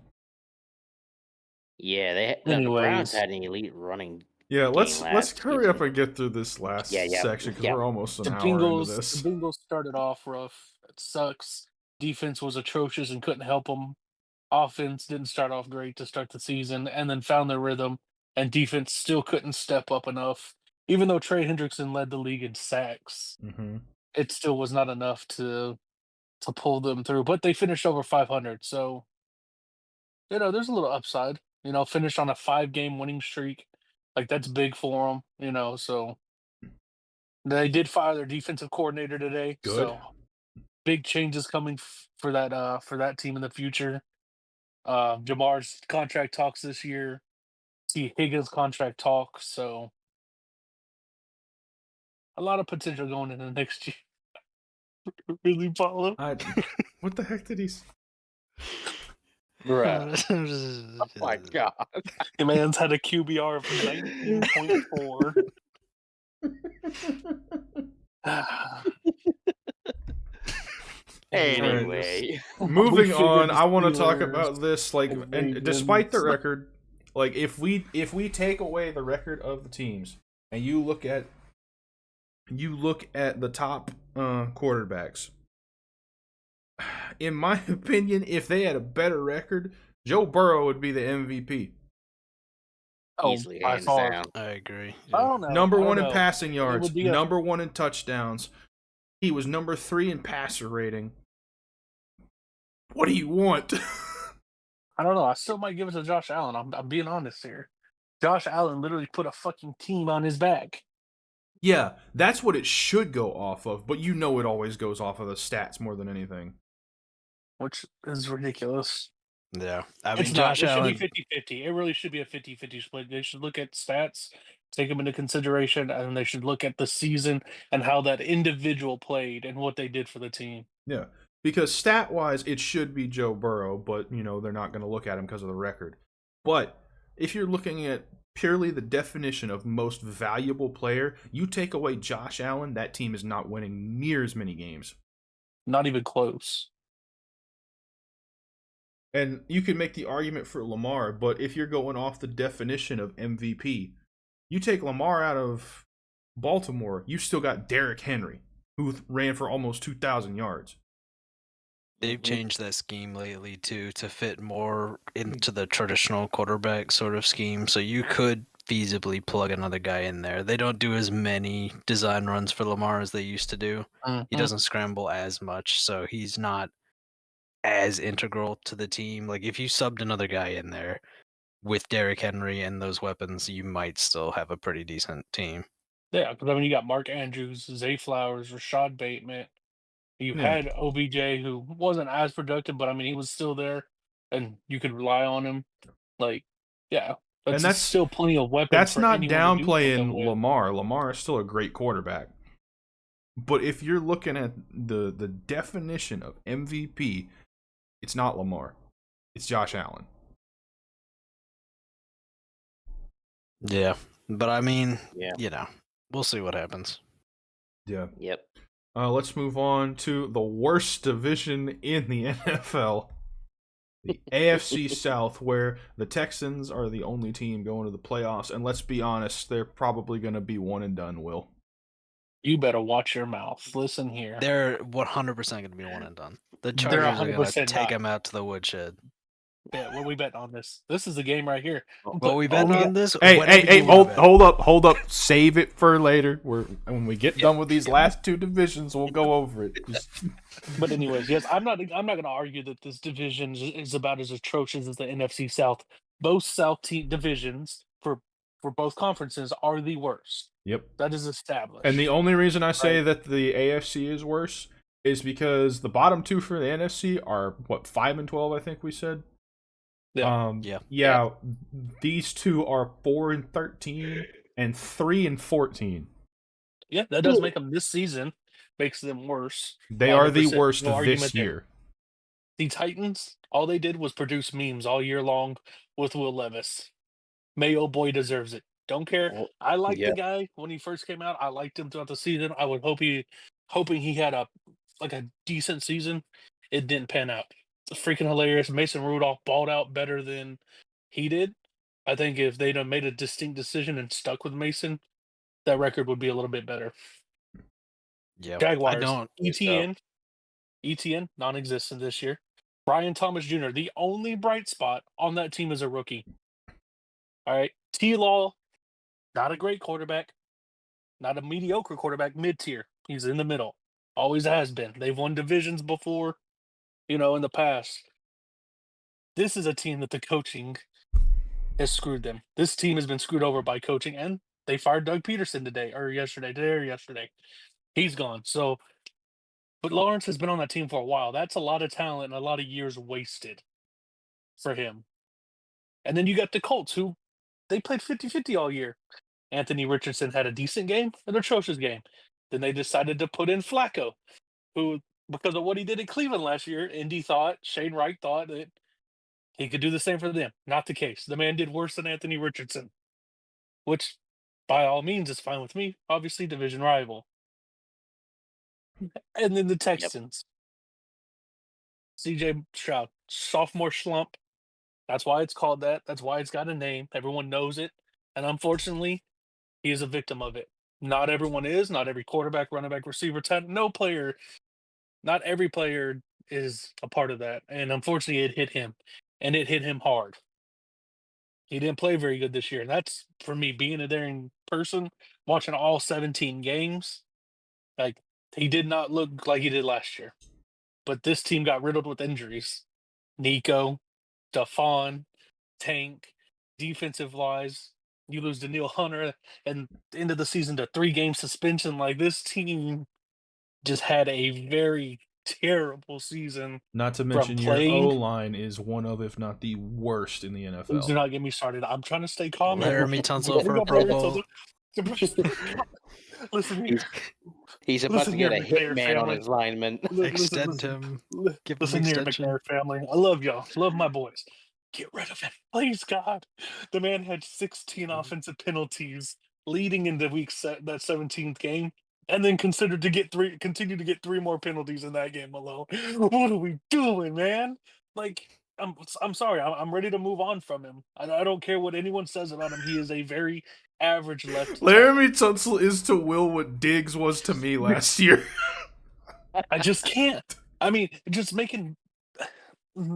Yeah, the Anyways. Browns had an elite running. Yeah, let's last hurry up season. and get through this last Yeah, section because yeah. we're almost an The hour into Bengals, this. the Bengals started off rough. It sucks. Defense was atrocious and couldn't help them. Offense didn't start off great to start the season and then found their rhythm, and defense still couldn't step up enough. Even though Trey Hendrickson led the league in sacks, Mm-hmm. it still was not enough to pull them through. But they finished over 500, so there's a little upside. Finished on a 5-game winning streak, like that's big for them. So They did fire their defensive coordinator today, Good. so big changes coming for that team in the future. Jamar's contract talks this year. See Higgins' contract talks, so a lot of potential going into next year. Really, Paulo? What the heck did he? Bruh. Oh my god. The man's had a QBR of 19.4. Anyway, Moving figured on, the I want to talk Steelers, about this. Like, the and despite the Ravens. record, like if we take away the record of the teams and you look at the top quarterbacks, in my opinion, if they had a better record, Joe Burrow would be the MVP. easily by hands far. down. I agree. I Yeah. don't know. Number I don't one in know. passing yards, would be a- number one in touchdowns. He was number 3 in passer rating. What do you want? I don't know. I still might give it to Josh Allen. I'm being honest here. Josh Allen literally put a fucking team on his back. Yeah, that's what it should go off of, but you know it always goes off of the stats more than anything. Which is ridiculous. Yeah. I It's mean, not. Josh It should Allen. be 50-50. It really should be a 50-50 split. They should look at stats, take them into consideration, and they should look at the season and how that individual played and what they did for the team. Yeah, because stat-wise, it should be Joe Burrow, but, you know, they're not going to look at him because of the record. But if you're looking at purely the definition of most valuable player, you take away Josh Allen, that team is not winning near as many games. Not even close. And you could make the argument for Lamar, but if you're going off the definition of MVP, you take Lamar out of Baltimore, you still got Derrick Henry, who ran for almost 2,000 yards. They've changed that scheme lately too to fit more into the traditional quarterback sort of scheme. So you could feasibly plug another guy in there. They don't do as many design runs for Lamar as they used to do. He doesn't scramble as much, so he's not as integral to the team. Like if you subbed another guy in there with Derrick Henry and those weapons, you might still have a pretty decent team. Yeah, because I mean, you got Mark Andrews, Zay Flowers, Rashad Bateman. You had OBJ, who wasn't as productive, but I mean, he was still there, and you could rely on him. Like, yeah, that's still plenty of weapons. That's for not anyone to do something downplaying with. Lamar. Lamar is still a great quarterback. But if you're looking at the definition of MVP, it's not Lamar. It's Josh Allen. Yeah. But I mean, Yeah. you know, we'll see what happens. Yeah. Yep. Let's move on to the worst division in the NFL. The AFC South, where the Texans are the only team going to the playoffs. And let's be honest, they're probably going to be one and done, Will. You better watch your mouth. Listen here. They're 100% going to be one and done. The They're Chargers are going to 100% take not. them out to the woodshed. Yeah, what we betting on this? This is the game right here. What we betting on this? Hey, Whatever you hold wanna bet. up. Save it for later. When we get done with these last two divisions, we'll go over it. But anyways, yes, I'm not going to argue that this division is about as atrocious as the NFC South. Both South divisions for both conferences are the worst. Yep. That is established. And the only reason I say that the AFC is worse is because the bottom two for the NFC are 5 and 12, I think we said. Yeah. These two are 4 and 13 and 3 and 14. Yeah, that does make them this season. Makes them worse. They are the 100%, worst no argument this there. year. The Titans, all they did was produce memes all year long with Will Levis. Mayo boy deserves it. Don't care. I liked the guy when he first came out. I liked him throughout the season. I would hoping he had a decent season. It didn't pan out. It's freaking hilarious. Mason Rudolph balled out better than he did. I think if they'd have made a distinct decision and stuck with Mason, that record would be a little bit better. Yeah. Jaguars. I don't. ETN, non-existent this year. Brian Thomas Jr., the only bright spot on that team is a rookie. All right. T-Law, not a great quarterback, not a mediocre quarterback, mid-tier. He's in the middle. Always has been. They've won divisions before, in the past. This is a team that the coaching has screwed them. This team has been screwed over by coaching and They fired Doug Peterson today or yesterday. He's gone. So, but Lawrence has been on that team for a while. That's a lot of talent and a lot of years wasted for him. And then you got the Colts, who they played 50-50 all year. Anthony Richardson had a decent game, an atrocious game. Then they decided to put in Flacco, who, because of what he did in Cleveland last year, Shane Wright thought that he could do the same for them. Not the case. The man did worse than Anthony Richardson, which by all means is fine with me. Obviously, division rival. And then the Yep. Texans. CJ Stroud, sophomore slump. That's why it's called that. That's why it's got a name. Everyone knows it. And unfortunately, he is a victim of it. Not everyone is. Not every quarterback, running back, receiver, no player. Not every player is a part of that. And unfortunately, it hit him. And it hit him hard. He didn't play very good this year. And that's, for me, being there in person, watching all 17 games, like, he did not look like he did last year. But this team got riddled with injuries. Nico, Stephon, Tank, defensive wise. You lose Daniil Hunter and end of the season to 3-game suspension. Like, this team just had a very terrible season. Not to From mention your playing- O-line is one of, if not the worst in the Please do NFL. not get me started. I'm trying to stay calm. Laramie Tunsil for a Pro Bowl. Listen here. He's about Listen to get here, a McNair hitman on family. his lineman. Extend him. Give him Listen here, extension. McNair family. I love y'all. Love my boys. Get rid of him, please, God. The man had 16 offensive penalties leading into that 17th game, and then continue to get 3 more penalties in that game alone. What are we doing, man? Like, I'm sorry. I'm ready to move on from him. I don't care what anyone says about him. He is a very average left tackle. Laramie Tunsil is to Will what Diggs was to me last year. I just can't. I mean, just making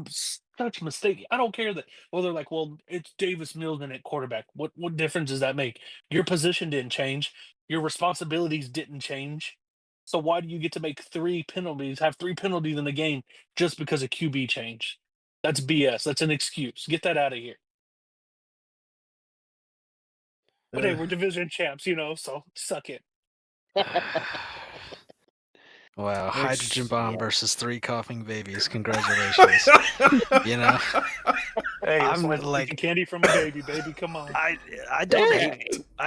such a mistake. I don't care that. Well, they're like, well, it's Davis Mills in at quarterback. What difference does that make? Your position didn't change. Your responsibilities didn't change. So why do you get to make 3 penalties? Have 3 penalties in the game just because a QB change? That's BS. That's an excuse. Get that out of here. But hey, we're division champs, so suck it. Wow, hydrogen Ex- bomb versus 3 coughing babies. Congratulations. You know, Hey, I'm it's like taking candy from a baby, baby. Come on. I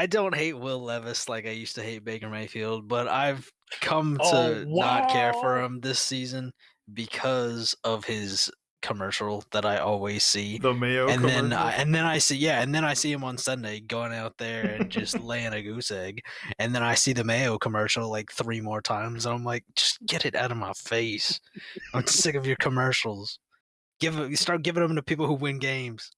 don't hate Will Levis like I used to hate Baker Mayfield, but I've come to Oh, not care for wow. him this season because of his commercial that I always see. The Mayo And then commercial. I see him on Sunday going out there and just laying a goose egg. And then I see the Mayo commercial like 3 more times, and I'm like, just get it out of my face. I'm sick of your commercials. Start giving them to people who win games.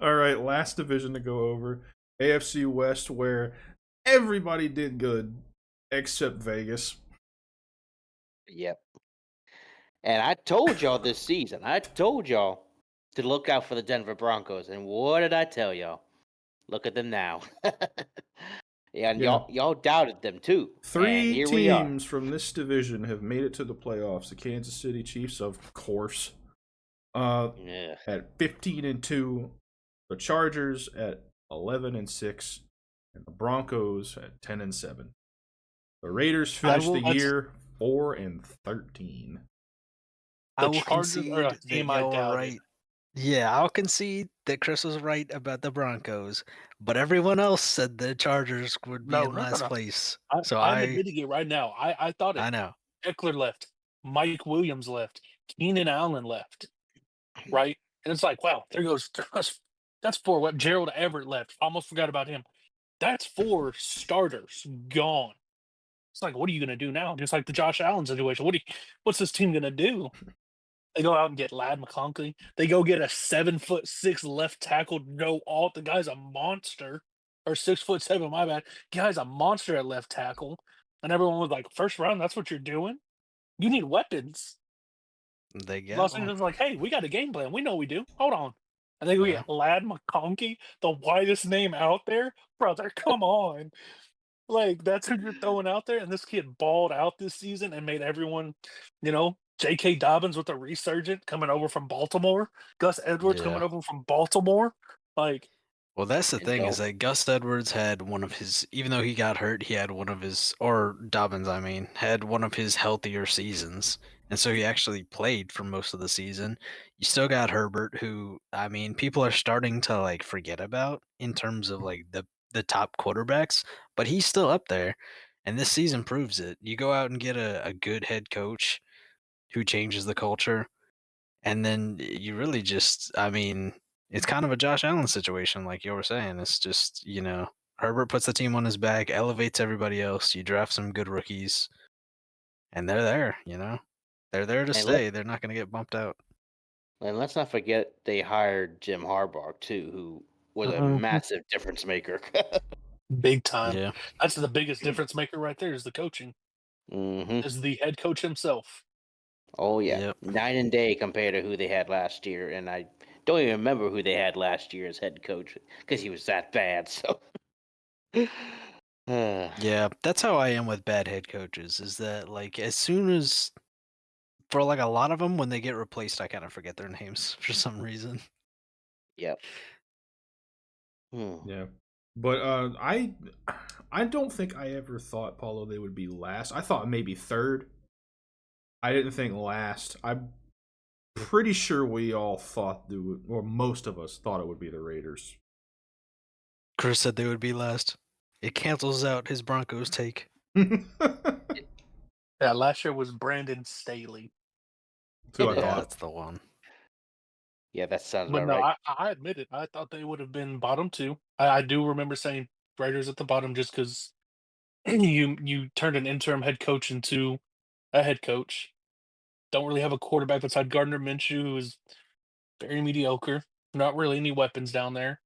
All right, last division to go over. AFC West, where everybody did good except Vegas. Yep. And I told y'all this season, to look out for the Denver Broncos. And what did I tell y'all? Look at them now. Yeah, and Yeah. y'all doubted them too. And 3 here we are. teams from this division have made it to the playoffs. The Kansas City Chiefs, of course, Yeah. at 15-2. The Chargers at 11-6, and the Broncos at 10-7. The Raiders finished the year 4-13. I will Chargers are concede a that team I y'all were doubted. right. Yeah, I'll concede that Chris was right about the Broncos, but everyone else said the Chargers would be in last place. So I'm admitting it right now. I thought it. I know. Eckler left. Mike Williams left. Keenan Allen left. Right? And it's like, wow, that's 4. What Gerald Everett left. Almost forgot about him. That's 4 starters gone. It's like, what are you gonna do now? Just like the Josh Allen situation. What's this team gonna do? They go out and get Lad McConkey. They go get a 7'6" left tackle, Joe Alt. The guy's a monster. Or 6'7", my bad. Guy's a monster at left tackle. And everyone was like, first round, that's what you're doing? You need weapons. They get Los one. Angeles was like, hey, we got a game plan. We know we do. Hold on. And they go get Lad McConkey, the widest name out there. Brother, come on. Like, that's who you're throwing out there. And this kid balled out this season and made everyone, J.K. Dobbins with a resurgent coming over from Baltimore. Gus Edwards Yeah. coming over from Baltimore. Like, Well, that's the And thing is don't- that Gus Edwards had one of his, even though he got hurt, he had one of his, or Dobbins, I mean, had one of his healthier seasons. And so he actually played for most of the season. You still got Herbert, who, I mean, people are starting to like forget about in terms of like the top quarterbacks, but he's still up there. And this season proves it. You go out and get a good head coach who changes the culture, and then you really just, I mean, it's kind of a Josh Allen situation, like you were saying. It's just, Herbert puts the team on his back, elevates everybody else. You draft some good rookies, and they're there. They're there to And stay. They're not going to get bumped out. And let's not forget they hired Jim Harbaugh too, who was a massive difference maker. big time. Yeah. That's the biggest difference maker right there is the coaching. hmm Is the head coach himself. Oh yeah, Yep. night and day compared to who they had last year, and I don't even remember who they had last year as head coach because he was that bad. So, Yeah, that's how I am with bad head coaches, is that like as soon as, for like a lot of them, when they get replaced, I kind of forget their names for some reason. yep. Yeah, but I don't think I ever thought, Paulo, they would be last. I thought maybe third. I didn't think last. I'm pretty sure we all thought they would, or most of us thought it would be the Raiders. Chris said they would be last. It cancels out his Broncos take. Yeah, last year was Brandon Staley. That's who I Yeah, thought. that's the one. Yeah, that sounds But about no, right. I admit it. I thought they would have been bottom two. I do remember saying Raiders at the bottom just because you turned an interim head coach into a head coach. Don't really have a quarterback beside Gardner Minshew, who is very mediocre. Not really any weapons down there,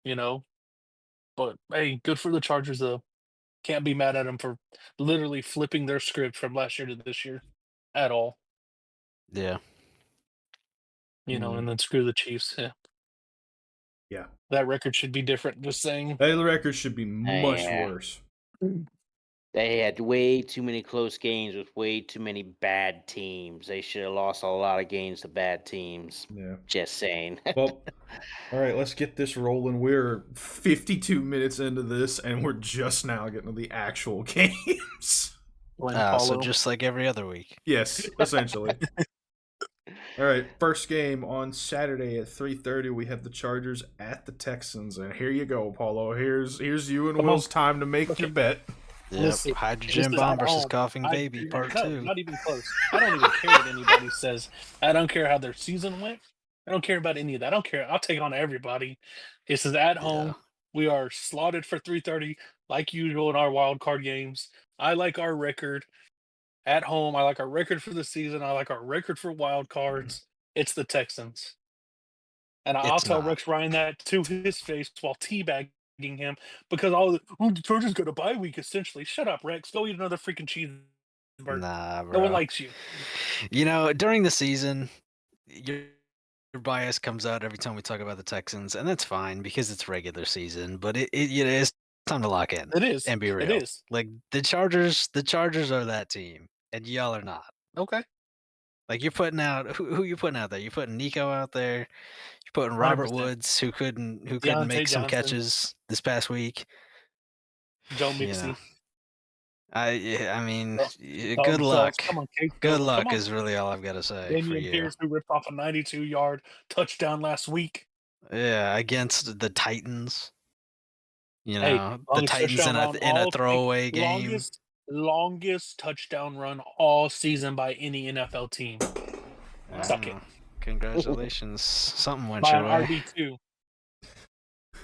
you know. But hey, good for the Chargers though. Can't be mad at them for literally flipping their script from last year to this year at all. Yeah. And then screw the Chiefs. Yeah. Yeah, That record should be different. Just saying. the record should be much Yeah. worse. They had way too many close games with way too many bad teams. They should have lost a lot of games to bad teams. Yeah. Just saying. Well, all right, let's get this rolling. We're 52 minutes into this, and we're just now getting to the actual games. When So Paulo, just like every other week. Yes, essentially. All right, first game on Saturday at 3:30. We have the Chargers at the Texans, and here you go, Paulo. Here's you and Come Will's on. time to make your bet. Yep. Listen, Hydrogen this is bomb at versus home. coughing baby part No, 2. not even close. I don't even care what anybody says. I don't care how their season went. I don't care about any of that. I don't care. I'll take on everybody. This is at home. Yeah. We are slotted for 3:30 like usual in our wild card games. I like our record at home. I like our record for the season. I like our record for wild cards. It's the Texans. And I'll It's tell not. Rex Ryan that to his face while teabagging him because the Chargers got a bye week essentially. Shut up, Rex. Go eat another freaking cheeseburger. Nah, No one bro. likes you. During the season, your bias comes out every time we talk about the Texans, and that's fine because it's regular season. But it's time to lock in It is. and be real. It is. Like the Chargers are that team, and y'all are not. Okay. Like you're putting out who you putting out there? You're putting Nico out there. You're putting Robert 100%. Woods, who couldn't Deontay make some Johnson. catches this past week. Joe You Mixon. know, I mean, good Dalton luck. Schultz. Come on, Case Good Keenum. luck Come on. is really all I've got to say for Damian you. Pierce, who ripped off a 92-yard touchdown last week. Yeah, against the Titans. Hey, the longest Titans touchdown run in a all throwaway game. longest touchdown run all season by any NFL team. Suck it. Congratulations. Something went By your an way. RB2.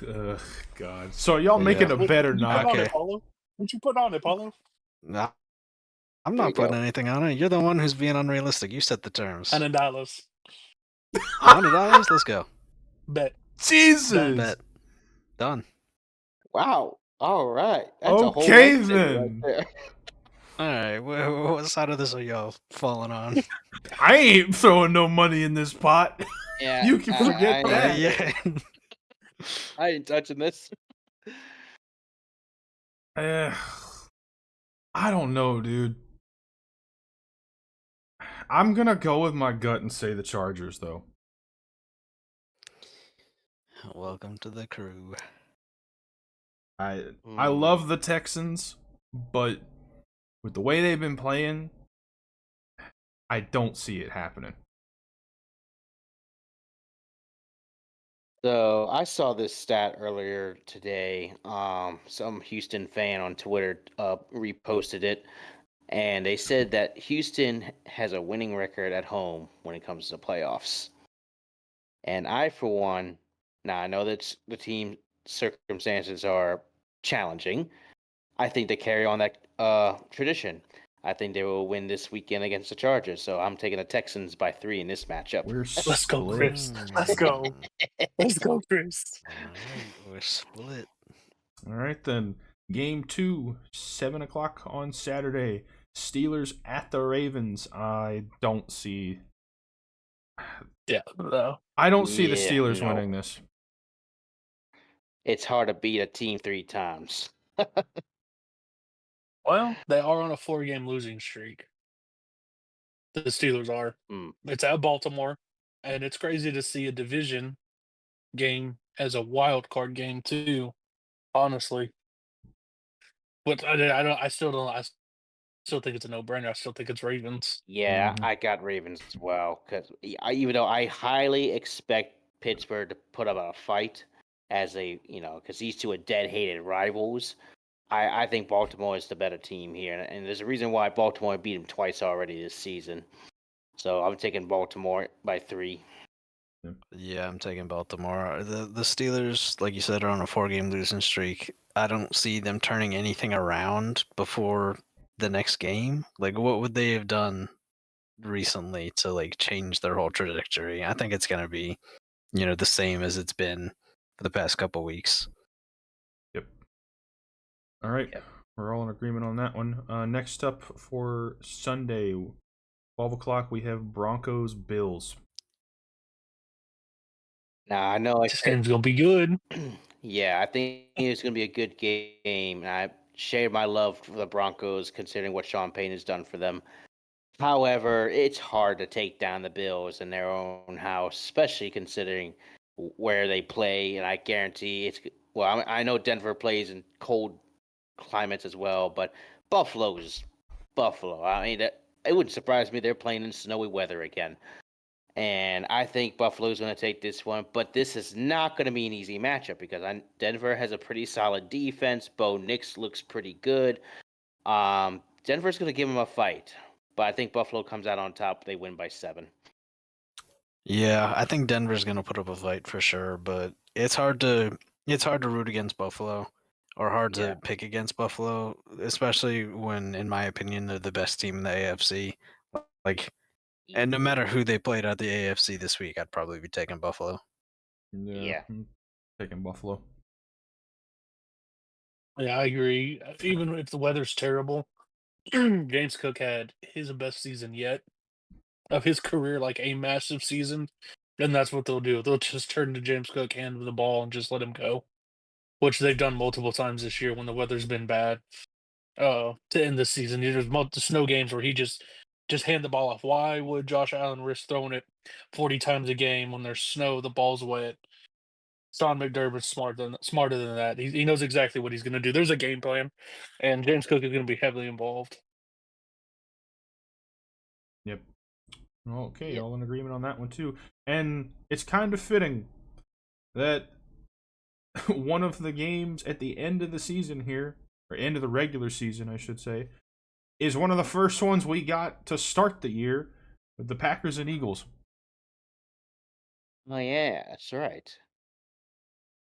Ugh, God. So are y'all making a What bet or you put not? on Okay. it, Paulo? What you put on it, Paulo? Nah, I'm There not you putting go. anything on it. You're the one who's being unrealistic. You set the terms. $100. $100? Let's go. Bet. Jesus. Bet. Done. Wow. All right. That's a whole Okay, life changer right then. there. All right. What side of this are y'all falling on? I ain't throwing no money in this pot. Yeah, You can forget that. Yeah. I ain't touching this. I don't know, dude. I'm gonna go with my gut and say the Chargers, though. Welcome to the crew. I love the Texans, but with the way they've been playing, I don't see it happening. So I saw this stat earlier today. Some Houston fan on Twitter reposted it, and they said that Houston has a winning record at home when it comes to playoffs. And I, for one, now I know that the team circumstances are challenging. I think they carry on that tradition. I think they will win this weekend against the Chargers. So I'm taking the Texans by 3 in this matchup. We're Let's go, split. Chris. Let's go. Let's go, Chris. Alright, we're split. All right, then. Game 2, 7 o'clock on Saturday. Steelers at the Ravens. I don't see Yeah, no. I don't see the Yeah, Steelers no. winning this. It's hard to beat a team 3 times. Well, they are on a 4-game losing streak. The Steelers are. Mm. It's at Baltimore, and it's crazy to see a division game as a wild card game too. Honestly, but I still think it's a no-brainer. I still think it's Ravens. Yeah, Mhm. I got Ravens as well because even though I highly expect Pittsburgh to put up a fight as because these two are dead-hated rivals, I think Baltimore is the better team here, and there's a reason why Baltimore beat them twice already this season. So I'm taking Baltimore by 3. Yeah, I'm taking Baltimore. The Steelers, like you said, are on a 4-game losing streak. I don't see them turning anything around before the next game. Like, what would they have done recently to like change their whole trajectory? I think it's gonna be, the same as it's been for the past couple weeks. Yep. All right. Yep. We're all in agreement on that one. Next up for Sunday, 12 o'clock, we have Broncos Bills. Now I know This game's gonna be good. yeah, I think it's going to be a good game. And I share my love for the Broncos, considering what Sean Payton has done for them. However, it's hard to take down the Bills in their own house, especially considering where they play. And I guarantee it's well. I know Denver plays in cold climates as well, but Buffalo is Buffalo. I mean, it wouldn't surprise me they're playing in snowy weather again. And I think Buffalo's going to take this one, but this is not going to be an easy matchup because Denver has a pretty solid defense. Bo Nix looks pretty good. Denver's going to give him a fight, but I think Buffalo comes out on top. They win by 7. Yeah, I think Denver's gonna put up a fight for sure, but it's hard to root against Buffalo or hard Yeah. to pick against Buffalo, especially when, in my opinion, they're the best team in the AFC. Like, and no matter who they played at the AFC this week, I'd probably be taking Buffalo. Yeah. I'm taking Buffalo. Yeah, I agree. Even if the weather's terrible, James Cook had his best season yet of his career, like a massive season. And that's what they'll do. They'll just turn to James Cook, hand him the ball, and just let him go, which they've done multiple times this year when the weather's been bad. To end the season, there's multiple snow games where he just hand the ball off. Why would Josh Allen risk throwing it 40 times a game when there's snow, the ball's wet? Sean McDermott's smarter than that. He knows exactly what he's going to do. There's a game plan, and James Cook is going to be heavily involved. Yep. Okay, Yep. all in agreement on that one too. And it's kind of fitting that one of the games at the end of the season here, or end of the regular season, I should say, is one of the first ones we got to start the year with the Packers and Eagles. Oh yeah, that's right.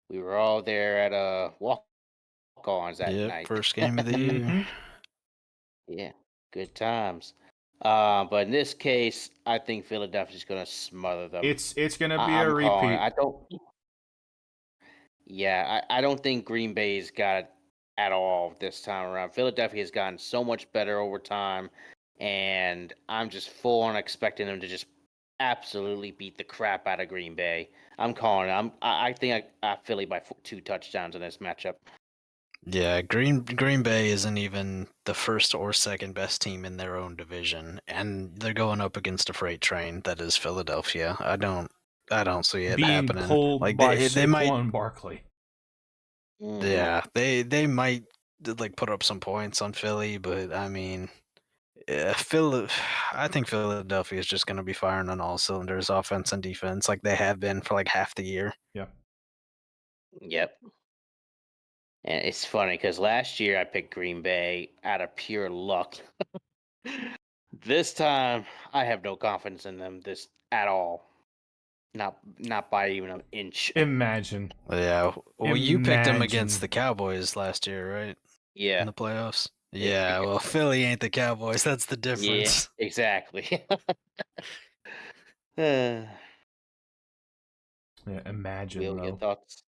We were all there at walk-ons that Yep, night. first game of the year. Mhm. Yeah, good times. But in this case, I think Philadelphia's going to smother them. It's gonna be a I'm calling it. repeat. I don't. Yeah, I don't think Green Bay's got it at all this time around. Philadelphia has gotten so much better over time, and I'm just full on expecting them to just absolutely beat the crap out of Green Bay. I'm calling it. I think I Philly by 2 touchdowns in this matchup. Yeah, Green Bay isn't even the first or second best team in their own division, and they're going up against a freight train that is Philadelphia. I don't see it Being happening. pulled Like by they might, Saquon Barkley. yeah, they might like put up some points on Philly, but I mean, I think Philadelphia is just going to be firing on all cylinders, offense and defense, like they have been for like half the year. Yeah. Yep. And it's funny because last year I picked Green Bay out of pure luck. This time I have no confidence in them this at all. Not by even an inch. Imagine. Yeah, well, you picked them against Imagine. the Cowboys last year, right? In Yeah. the playoffs. Yeah, well, Philly ain't the Cowboys. That's the Yeah, difference. exactly. Yeah, imagine Will, your though. thoughts?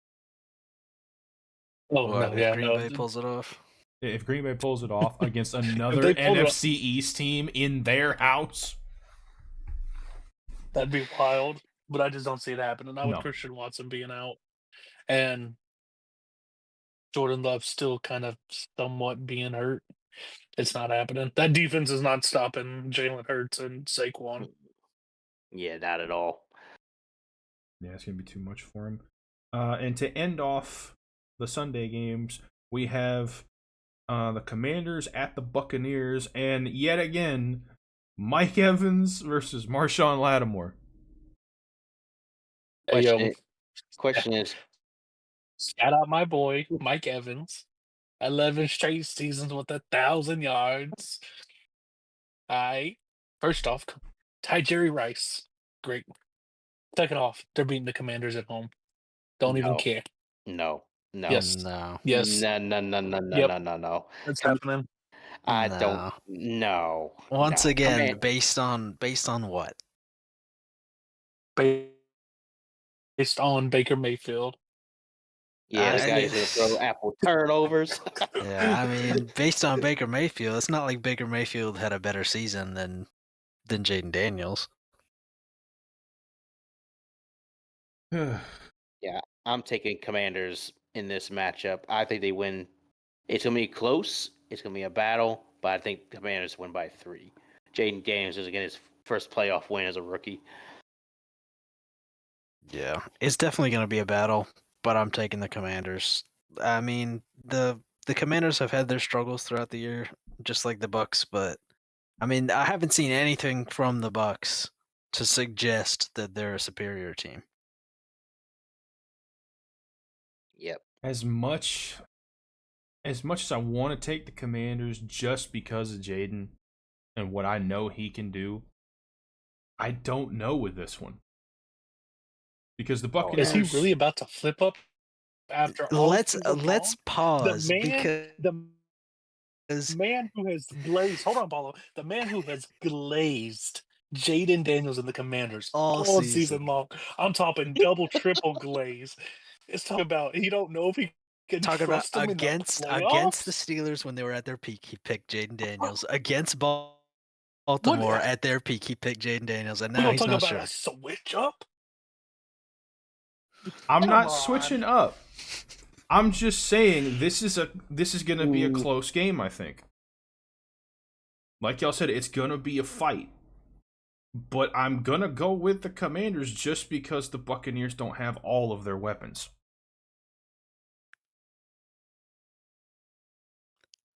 Oh What no, if yeah, Green no. Bay pulls it off? If Green Bay pulls it off against If another they pulled it off, NFC East team in their house, that'd be wild. But I just don't see it happening. Not with No. Christian Watson being out and Jordan Love still kind of somewhat being hurt. It's not happening. That defense is not stopping Jalen Hurts and Saquon. Yeah, not at all. yeah, it's gonna be too much for him. And to end off the Sunday games, we have the Commanders at the Buccaneers, and yet again, Mike Evans versus Marshawn Lattimore. Hey, yo, Question is, shout out my boy Mike Evans. 11 straight seasons with 1,000 yards. First off, Ty Jerry Rice, great. Second off, they're beating the Commanders at home. Don't even No. care. no. Yes, No. yes, No. Yep. No. that's happening. I No. don't. No. Once no. again, based on what? Based on Baker Mayfield. Yeah, the I- guy's gonna throw apple turnovers. Yeah, I mean, based on Baker Mayfield, it's not like Baker Mayfield had a better season than Jaden Daniels. Yeah, I'm taking Commanders in this matchup. I think they win. It's gonna be close. It's gonna be a battle, but I think Commanders win by 3. Jaden Daniels is getting his first playoff win as a rookie. Yeah, it's definitely going to be a battle, but I'm taking the Commanders. I mean, the Commanders have had their struggles throughout the year, just like the Bucks, but I mean, I haven't seen anything from the Bucks to suggest that they're a superior team. Yep. As much as I want to take the Commanders just because of Jaden and what I know he can do, I don't know with this one. Because the Is Buccaneers he really about to flip up after all Let's this went wrong? pause The because man who has glazed. Hold on, Paulo. The man who has glazed Jaden Daniels and the Commanders all all season. season long. I'm talking double, triple glaze. It's talking about he don't know if he can talking about trust him against in the against the playoffs. Steelers when they were at their peak, he picked Jaden Daniels. Against What? Baltimore at their peak, he picked Jaden Daniels, and We now gonna he's talk not about sure. a switch up? I'm Come not on. switching up. I'm just saying this is gonna be a close game, I think. Like y'all said, it's gonna be a fight. But I'm gonna go with the Commanders just because the Buccaneers don't have all of their weapons.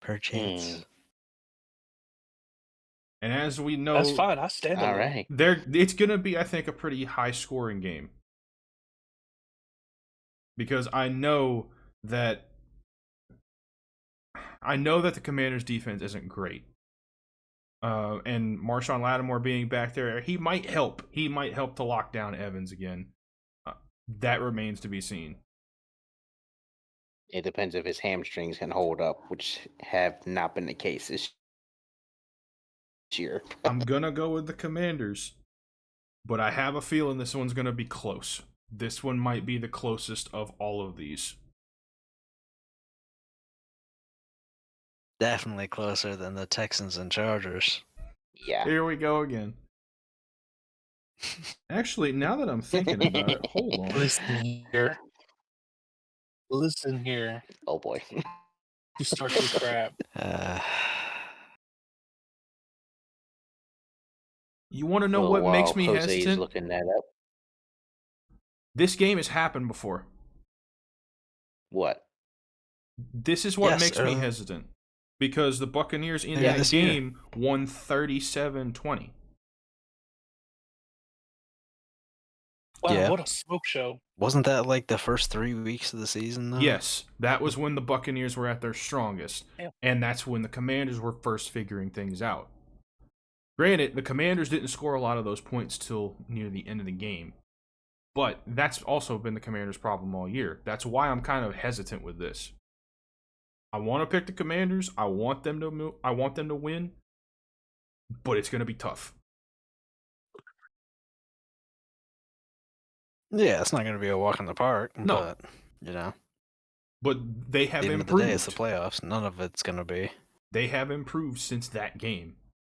Perchance. And as we know, That's fine. I stand All alone. right. it's gonna be, I think, a pretty high scoring game. Because I know that the Commanders' defense isn't great. And Marshawn Lattimore being back there, he might help. He might help to lock down Evans again. That remains to be seen. It depends if his hamstrings can hold up, which have not been the case this year. I'm gonna go with the Commanders, but I have a feeling this one's gonna be close. This one might be the closest of all of these. Definitely closer than the Texans and Chargers. Yeah. Here we go again. Actually, now that I'm thinking about it, hold on. Listen here. Listen here. Oh boy. You start your crap. You want to know Well, what makes while me Jose is hesitant? looking that up. This game has happened before. What? This is what Yes, makes me hesitant. Because the Buccaneers in that this year. game won 37-20. Wow, Yeah. what a smoke show. Wasn't that like the first 3 weeks of the season, though? Yes, that was when the Buccaneers were at their strongest. Yeah. And that's when the Commanders were first figuring things out. Granted, the Commanders didn't score a lot of those points till near the end of the game. But that's also been the Commanders' problem all year. That's why I'm kind of hesitant with this. I want to pick the Commanders. I want them to win. But it's going to be tough. Yeah, it's not going to be a walk in the park. No. But, you know. But they have At the end improved. of the day, it's the playoffs. None of it's going to be. They have improved since that game.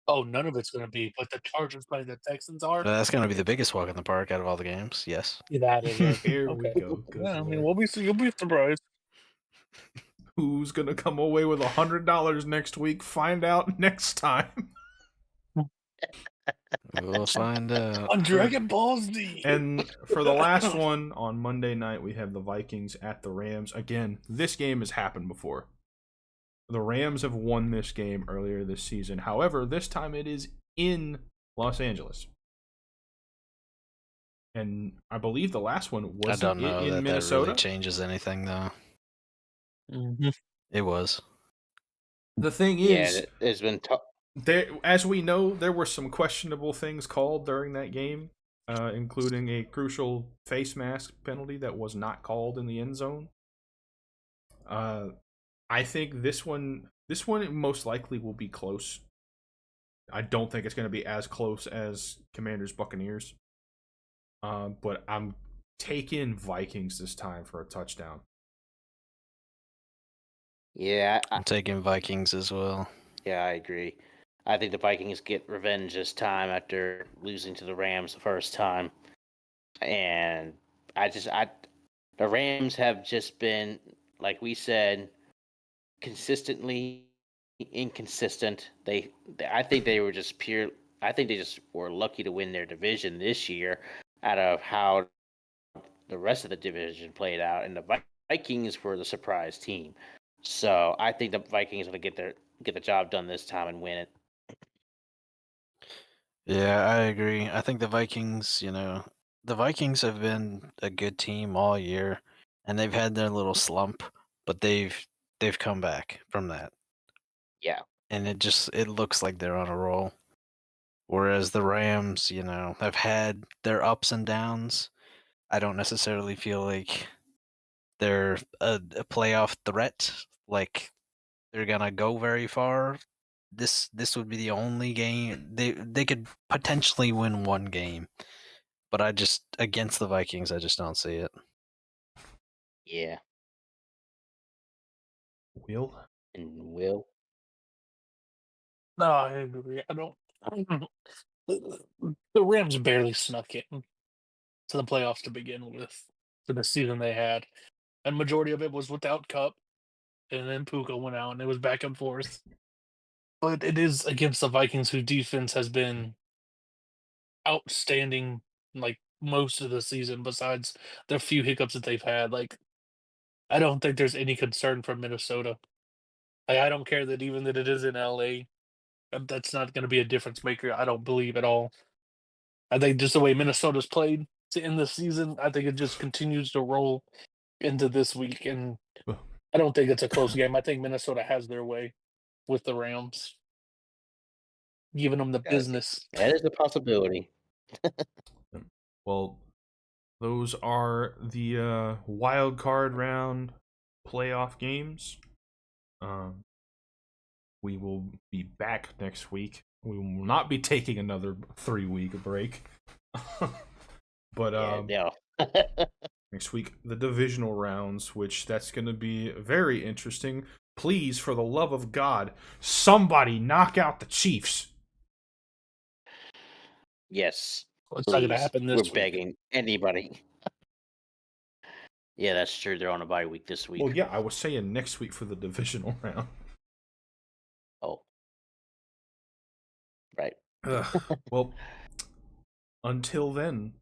Oh, none of it's going to be, but the Chargers playing the Texans are. That's going to be the biggest walk in the park out of all the games. Yes. That is it. Here Okay. we go. Good Yeah, I mean, Lord. you'll be surprised. Who's going to come away with $100 next week? Find out next time. We'll find out. On Dragon Ball Z. And for the last one, on Monday night, we have the Vikings at the Rams. Again, this game has happened before. The Rams have won this game earlier this season. However, this time it is in Los Angeles. And I believe the last one I was don't know in that Minnesota. really changes anything, though. Mm-hmm. It was. The thing Yeah, is, there's been as we know, there were some questionable things called during that game, including a crucial face mask penalty that was not called in the end zone. I think this one most likely will be close. I don't think it's going to be as close as Commanders Buccaneers. But I'm taking Vikings this time for a touchdown. Yeah, I'm taking Vikings as well. yeah, I agree. I think the Vikings get revenge this time after losing to the Rams the first time. And the Rams have just been, like we said, consistently inconsistent. I think they were just pure. I think they just were lucky to win their division this year, out of how the rest of the division played out, and the Vikings were the surprise team. So I think the Vikings are going to get the job done this time and win it. Yeah, I agree. I think the Vikings, the Vikings have been a good team all year, and they've had their little slump, but they've come back from that. Yeah. And it looks like they're on a roll. Whereas the Rams, have had their ups and downs. I don't necessarily feel like they're a playoff threat, like they're gonna go very far. This would be the only game they could potentially win one game, but against the Vikings, I just don't see it. Yeah. Will? No, I agree. I don't. The Rams barely snuck in to the playoffs to begin with for the season they had, and majority of it was without Cup, and then Puka went out, and it was back and forth. But it is against the Vikings, whose defense has been outstanding, like most of the season. Besides the few hiccups that they've had, like I don't think there's any concern from Minnesota. Like, I don't care that even that it is in LA, that's not going to be a difference maker. I don't believe at all. I think just the way Minnesota's played to end the season, I think it just continues to roll into this week, and I don't think it's a close game. I think Minnesota has their way with the Rams, giving them the business. That is a possibility. Well, those are the wild card round playoff games. We will be back next week. We will not be taking another 3-week break. But Yeah, next week, the divisional rounds, which that's going to be very interesting. Please, for the love of God, somebody knock out the Chiefs. Yes. It's not going to Please. happen this We're week. begging anybody. Yeah, that's true. They're on a bye week this week. Well, yeah, I was saying next week for the divisional round. Oh, right. Well, until then,